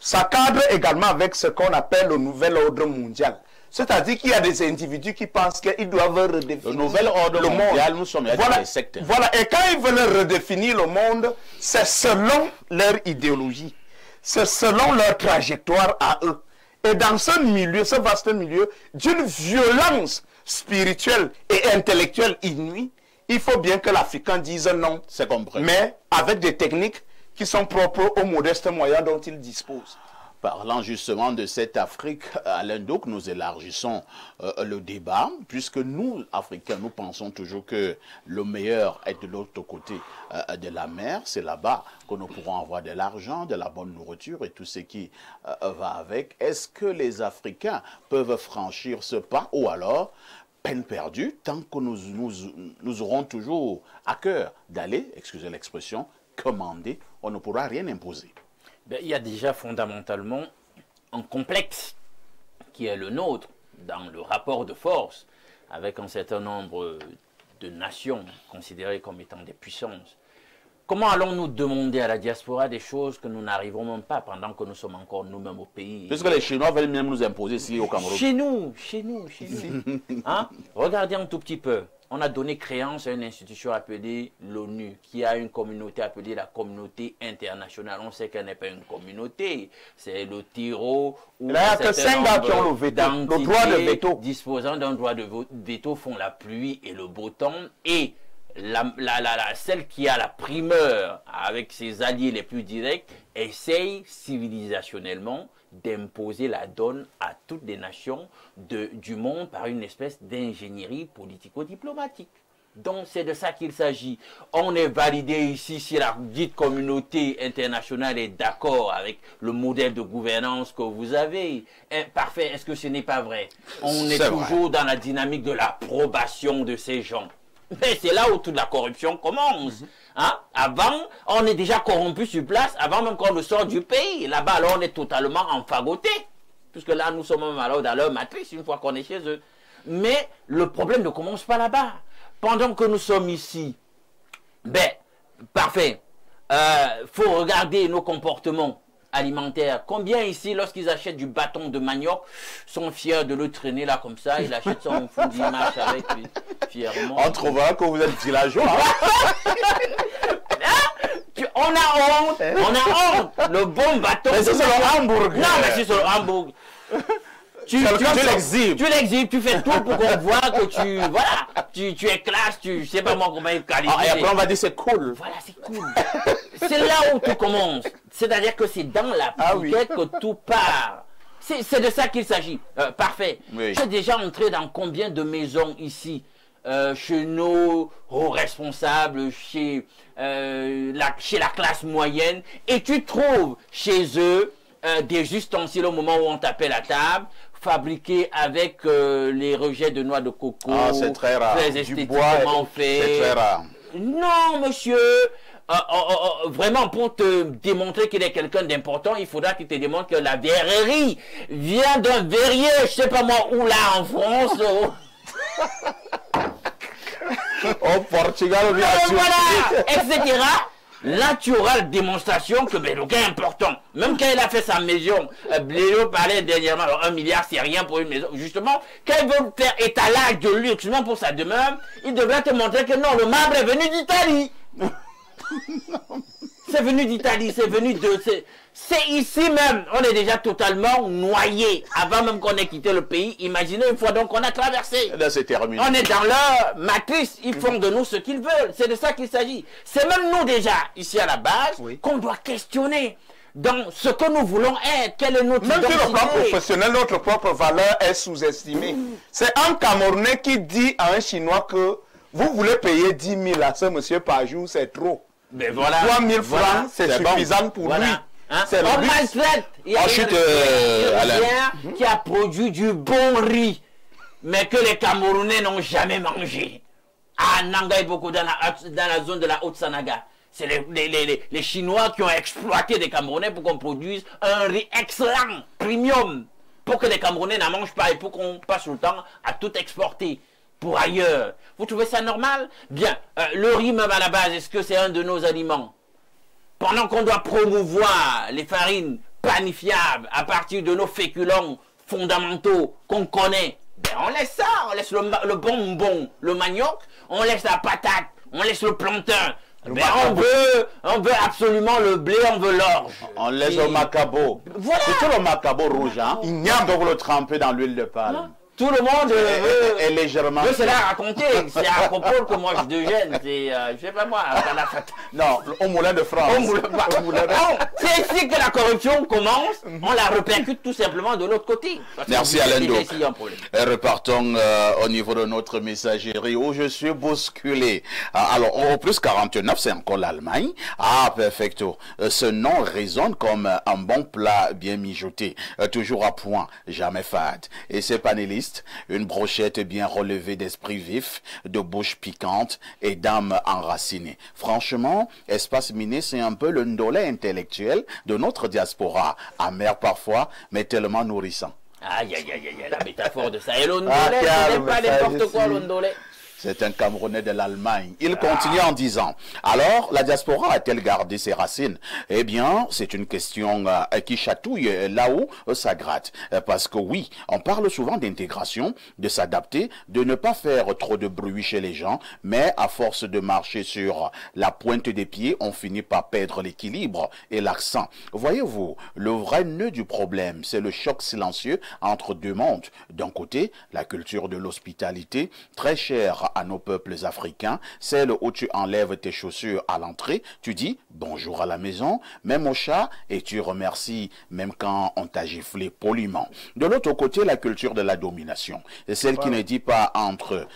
ça cadre également avec ce qu'on appelle le nouvel ordre mondial. C'est-à-dire qu'il y a des individus qui pensent qu'ils doivent redéfinir le nouvel ordre mondial, nous sommes voilà, des sectes. Voilà, et quand ils veulent redéfinir le monde, c'est selon leur idéologie, c'est selon leur trajectoire à eux. Et dans ce milieu, ce vaste milieu, d'une violence spirituelle et intellectuelle inouïe, il faut bien que l'Africain dise non. C'est compris. Mais avec des techniques qui sont propres aux modestes moyens dont il dispose. Parlant justement de cette Afrique, Alain Douk, nous élargissons le débat, puisque nous, Africains, nous pensons toujours que le meilleur est de l'autre côté de la mer. C'est là-bas que nous pourrons avoir de l'argent, de la bonne nourriture et tout ce qui va avec. Est-ce que les Africains peuvent franchir ce pas ou alors, peine perdue, tant que nous aurons toujours à cœur d'aller, excusez l'expression, commander, on ne pourra rien imposer. Il y a déjà fondamentalement un complexe qui est le nôtre dans le rapport de force avec un certain nombre de nations considérées comme étant des puissances. Comment allons-nous demander à la diaspora des choses que nous n'arrivons même pas pendant que nous sommes encore nous-mêmes au pays? Puisque les Chinois veulent même nous imposer ici au Cameroun. Chez nous. Hein? Regardez un tout petit peu. On a donné créance à une institution appelée l'ONU, qui a une communauté appelée la communauté internationale. On sait qu'elle n'est pas une communauté, c'est le Tiro où il n'y a que 5 gars qui ont le droit de veto. Disposant d'un droit de veto font la pluie et le beau temps. Et celle qui a la primeur avec ses alliés les plus directs essaye civilisationnellement d'imposer la donne à toutes les nations du monde par une espèce d'ingénierie politico-diplomatique. Donc c'est de ça qu'il s'agit. On est validé ici si la dite communauté internationale est d'accord avec le modèle de gouvernance que vous avez. Parfait, est-ce que ce n'est pas vrai? On est toujours dans la dynamique de l'approbation de ces gens. Mais c'est là où toute la corruption commence. Hein? Avant, on est déjà corrompu sur place, avant même qu'on ne sorte du pays. Là-bas, alors, on est totalement enfagoté. Puisque là, nous sommes même alors dans leur matrice, une fois qu'on est chez eux. Mais le problème ne commence pas là-bas. Pendant que nous sommes ici, ben, parfait. Faut regarder nos comportements alimentaires. Combien ici, lorsqu'ils achètent du bâton de manioc, sont fiers de le traîner là comme ça, il achète son fou d'image avec lui, fièrement. On trouvera que vous êtes villageois. On a honte, le bon bâton. Mais c'est sur le Hambourg. Non, mais c'est sur le Hambourg. Tu l'exhibes, tu fais tout pour qu'on voit que tu es classe, je sais pas moi comment il qualifie. Et après on va dire c'est cool. Voilà, c'est cool. C'est là où tout commence. C'est-à-dire que c'est dans la piquette que tout part. C'est de ça qu'il s'agit. Parfait. Oui. Je suis déjà entré dans combien de maisons ici, chez nos hauts responsables, chez la classe moyenne, et tu trouves chez eux des ustensiles au moment où on t'appelle à table, fabriqués avec les rejets de noix de coco. Ah, c'est très rare. Très esthétiquement fait. C'est très rare. Non, monsieur. Vraiment, pour te démontrer qu'il est quelqu'un d'important, il faudra qu'il te démontre que la verrerie vient d'un verrier, je sais pas moi où là en France. Au Portugal, bien sûr. Voilà, etc. Là, tu auras la démonstration que le gars est important. Même quand il a fait sa maison, Bléo parlait dernièrement, alors 1 milliard, c'est rien pour une maison. Justement, quand il veut faire étalage de luxe, même pour sa demeure, il devrait te montrer que non, le marbre est venu d'Italie. C'est venu d'Italie, c'est venu de... C'est ici même, on est déjà totalement noyé avant même qu'on ait quitté le pays. Imaginez une fois donc qu'on a traversé. Là, c'est terminé. On est dans leur matrice, ils font de nous ce qu'ils veulent. C'est de ça qu'il s'agit. C'est même nous déjà, ici à la base, qu'on doit questionner dans ce que nous voulons être. Quelle est notre identité. Même sur le plan professionnel, notre propre valeur est sous-estimée. C'est un Camerounais qui dit à un Chinois que vous voulez payer 10 000 à ce monsieur par jour, c'est trop. Mais voilà. 3 000 francs, c'est suffisant pour lui. Hein? On maltraite. Il y a une qui a produit du bon riz, mais que les Camerounais n'ont jamais mangé. À Nanga et beaucoup dans la zone de la Haute-Sanaga. C'est les Chinois qui ont exploité des Camerounais pour qu'on produise un riz excellent, premium, pour que les Camerounais n'en mangent pas et pour qu'on passe le temps à tout exporter pour ailleurs. Vous trouvez ça normal? Bien, le riz même à la base, est-ce que c'est un de nos aliments? Pendant qu'on doit promouvoir les farines panifiables à partir de nos féculents fondamentaux qu'on connaît, ben on laisse ça, on laisse le bonbon, le manioc, on laisse la patate, on laisse le plantain. Ben on veut absolument le blé, on veut l'orge. On laisse le macabo. Voilà. C'est tout le macabo rouge, hein? Donc le tremper dans l'huile de palme. Tout le monde est légèrement... veut se la raconter. C'est à propos que moi je dégène. C'est, je sais pas moi, à la fête. Non, au Moulin de France. C'est ici que la corruption commence. On la répercute tout simplement de l'autre côté. Merci Alain Doc. Repartons au niveau de notre messagerie où je suis bousculé. Alors, au plus 49, c'est encore l'Allemagne. Ah, perfecto. Ce nom résonne comme un bon plat bien mijoté. Toujours à point, jamais fade. Et ces panélistes, une brochette bien relevée d'esprit vif, de bouche piquante et d'âme enracinée. Franchement, Espace Miné, c'est un peu le ndolé intellectuel de notre diaspora, amer parfois, mais tellement nourrissant. Aïe, aïe, aïe, aïe, la métaphore de ça. Et l'ondolé, ce n'est pas n'importe quoi, l'ondolé. C'est un Camerounais de l'Allemagne. Il continue en disant, alors, la diaspora a-t-elle gardé ses racines? Eh bien, c'est une question qui chatouille là où ça gratte. Parce que oui, on parle souvent d'intégration, de s'adapter, de ne pas faire trop de bruit chez les gens, mais à force de marcher sur la pointe des pieds, on finit par perdre l'équilibre et l'accent. Voyez-vous, le vrai nœud du problème, c'est le choc silencieux entre deux mondes. D'un côté, la culture de l'hospitalité, très chère à nos peuples africains, celle où tu enlèves tes chaussures à l'entrée, tu dis bonjour à la maison, même au chat, et tu remercies même quand on t'a giflé poliment. De l'autre côté, la culture de la domination, celle qui ne dit pas entre,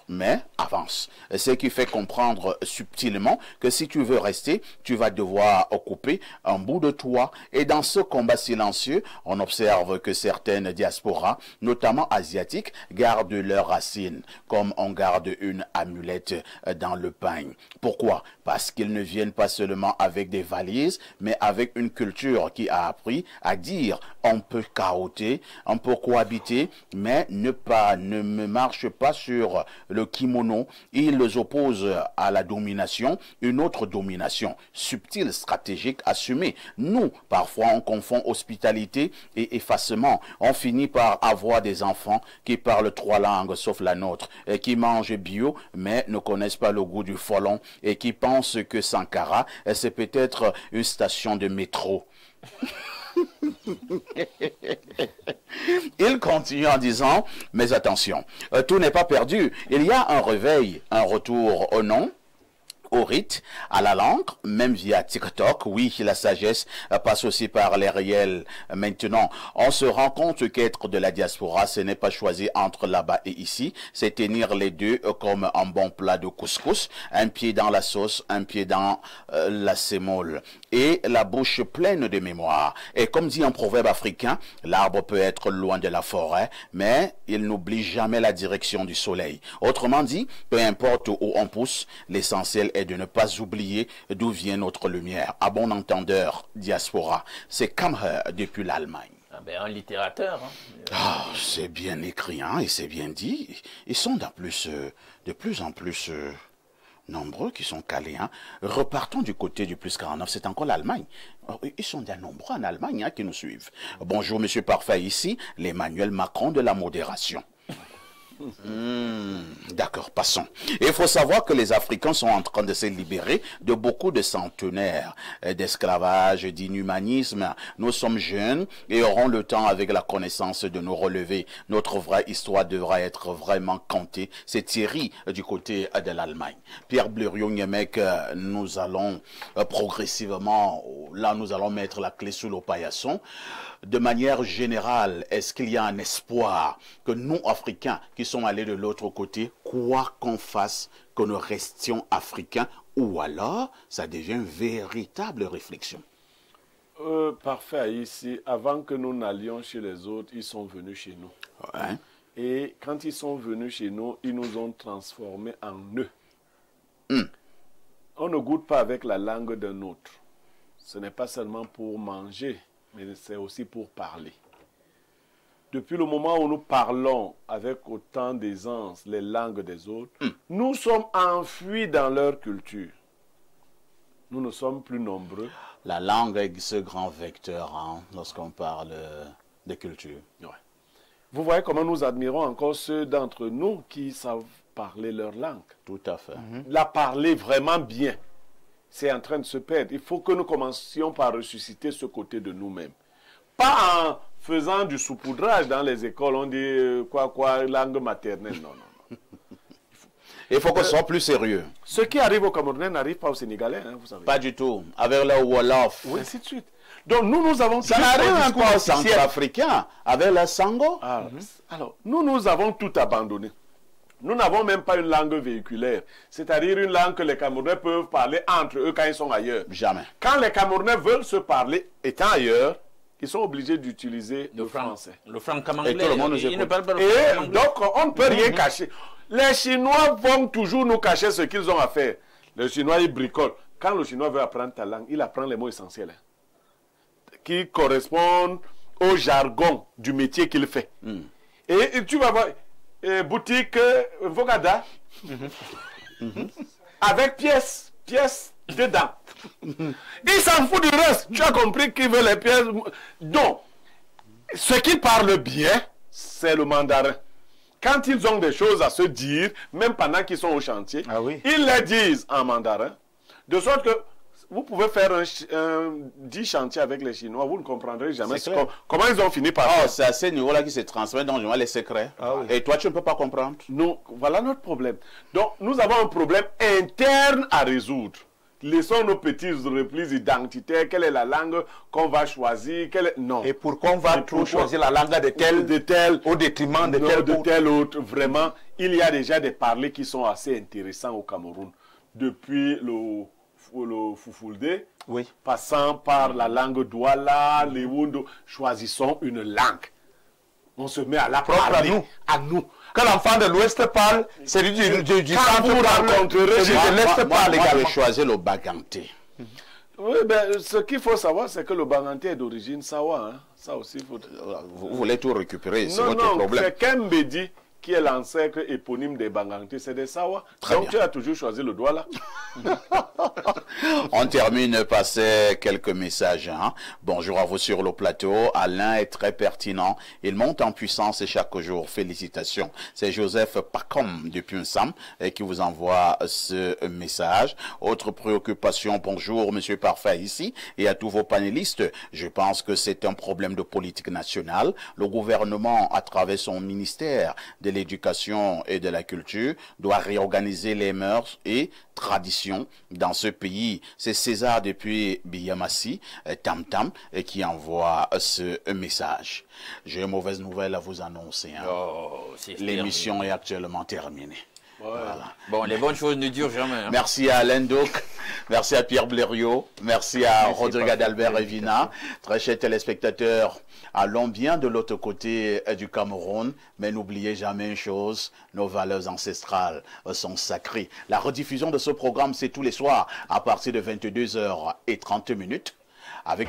mais avance. Ce qui fait comprendre subtilement que si tu veux rester, tu vas devoir occuper un bout de toi. Et dans ce combat silencieux, on observe que certaines diasporas, notamment asiatiques, gardent leurs racines, comme on garde gardent une amulette dans le peigne. Pourquoi? Parce qu'ils ne viennent pas seulement avec des valises, mais avec une culture qui a appris à dire on peut cahoter, on peut cohabiter, mais ne marche pas sur le kimono. Ils opposent à la domination une autre domination, subtile, stratégique, assumée. Nous, parfois, on confond hospitalité et effacement. On finit par avoir des enfants qui parlent 3 langues, sauf la nôtre, et qui mangent bio, mais ne connaissent pas le goût du folon, et qui pensent que Sankara, c'est peut-être une station de métro. Il continue en disant, mais attention, tout n'est pas perdu. Il y a un réveil, un retour au nom, au rite, à la langue, même via TikTok. Oui, la sagesse passe aussi par les réels. Maintenant, on se rend compte qu'être de la diaspora, ce n'est pas choisir entre là-bas et ici, c'est tenir les deux comme un bon plat de couscous, un pied dans la sauce, un pied dans la sémoule, et la bouche pleine de mémoire. Et comme dit un proverbe africain, l'arbre peut être loin de la forêt, mais il n'oublie jamais la direction du soleil. Autrement dit, peu importe où on pousse, l'essentiel est de ne pas oublier d'où vient notre lumière. À bon entendeur, diaspora, c'est Kamher depuis l'Allemagne. Ah ben, un littérateur. Hein. C'est bien écrit, hein, et c'est bien dit. Ils sont de plus en plus nombreux qui sont calés. Hein. Repartons du côté du plus 49, c'est encore l'Allemagne. Ils sont bien nombreux en Allemagne qui nous suivent. Bonjour, monsieur Parfait, ici, l'Emmanuel Macron de la modération. D'accord, passons. Il faut savoir que les Africains sont en train de se libérer de beaucoup de centenaires d'esclavage, d'inhumanisme. Nous sommes jeunes et aurons le temps avec la connaissance de nous relever. Notre vraie histoire devra être vraiment comptée. C'est Thierry du côté de l'Allemagne. Pierre Blériot-Niemek, nous allons progressivement, là nous allons mettre la clé sous le paillasson. De manière générale, est-ce qu'il y a un espoir que nous, Africains, qui sommes allés de l'autre côté, quoi qu'on fasse, que nous restions Africains, ou alors ça devient une véritable réflexion? Parfait, ici, avant que nous n'allions chez les autres, ils sont venus chez nous. Ouais. Et quand ils sont venus chez nous, ils nous ont transformés en eux. On ne goûte pas avec la langue d'un autre. Ce n'est pas seulement pour manger, mais c'est aussi pour parler. Depuis le moment où nous parlons avec autant d'aisance les langues des autres, nous sommes enfuis dans leur culture. Nous ne sommes plus nombreux. La langue est ce grand vecteur hein, lorsqu'on parle de culture. Ouais. Vous voyez comment nous admirons encore ceux d'entre nous qui savent parler leur langue. Tout à fait. La parler vraiment bien. C'est en train de se perdre. Il faut que nous commencions par ressusciter ce côté de nous-mêmes. Pas en faisant du saupoudrage dans les écoles, on dit langue maternelle. Non, non, non. Il faut qu'on soit plus sérieux. Ce qui arrive au Camerounais n'arrive pas au Sénégalais, hein, vous savez. Pas du tout. Avec le Wolof. Oui, ainsi de suite. Donc nous avons... Ça n'arrive même pas aux Centrafricains, avec le Sango. Alors, nous avons tout abandonné. Nous n'avons même pas une langue véhiculaire, c'est-à-dire une langue que les Camerounais peuvent parler entre eux quand ils sont ailleurs. Jamais. Quand les Camerounais veulent se parler étant ailleurs, ils sont obligés d'utiliser le français. Le franc-anglais. Et tout le monde ne parle pas le français. Et donc, on ne peut rien cacher. Les Chinois vont toujours nous cacher ce qu'ils ont à faire. Les Chinois, ils bricolent. Quand le Chinois veut apprendre ta langue, il apprend les mots essentiels qui correspondent au jargon du métier qu'il fait. Et tu vas voir... boutique Vogada avec pièces dedans. Il s'en fout du reste. Tu as compris qu'il veut les pièces. Donc, ce qu'ils parlent bien, c'est le mandarin. Quand ils ont des choses à se dire, même pendant qu'ils sont au chantier, ils les disent en mandarin. De sorte que vous pouvez faire 10 chantiers avec les Chinois, vous ne comprendrez jamais comment ils ont fini par faire. C'est à ce niveau-là qui se transmet dans les secrets. Et toi, tu ne peux pas comprendre. Non, voilà notre problème. Donc, nous avons un problème interne à résoudre. Laissons nos petits replis identitaires. Quelle est la langue qu'on va choisir? Non. Et pourquoi on va trop choisir la langue de tel au détriment de tel autre? Vraiment, il y a déjà des parlers qui sont assez intéressants au Cameroun. Depuis le Fufulde, passant par la langue Douala, les Wundo, choisissons une langue. On se met à la propre à nous. Quand l'enfant de l'Ouest parle, c'est du centre vous rencontrerez celui de l'Est parle. Moi, j'ai choisi le Baganté. Oui, ben, ce qu'il faut savoir, c'est que le Baganté est d'origine Sawa. Hein. Ça aussi, il faut... Vous voulez tout récupérer, c'est votre problème. C'est Kembedi qui est l'ancêtre éponyme des Baganté, c'est des Sawa. Donc tu as toujours choisi le doigt là. On termine par ces quelques messages. Hein. Bonjour à vous sur le plateau. Alain est très pertinent. Il monte en puissance chaque jour. Félicitations. C'est Joseph Pacom depuis Unsam qui vous envoie ce message. Autre préoccupation. Bonjour, Monsieur Parfait ici et à tous vos panélistes. Je pense que c'est un problème de politique nationale. Le gouvernement, à travers son ministère de l'Éducation et de la Culture, doit réorganiser les mœurs et traditions dans ce pays. C'est César depuis Biyamassi, Tam Tam, qui envoie ce message. J'ai une mauvaise nouvelle à vous annoncer. Hein. L'émission est actuellement terminée. Voilà. Bon, les bonnes choses ne durent jamais. Hein. Merci à Alain Doc, merci à Pierre Blériot, merci à Rodrigue d'Albert Evina. Très chers téléspectateurs, allons bien de l'autre côté du Cameroun, mais n'oubliez jamais une chose, nos valeurs ancestrales sont sacrées. La rediffusion de ce programme, c'est tous les soirs à partir de 22h30 avec...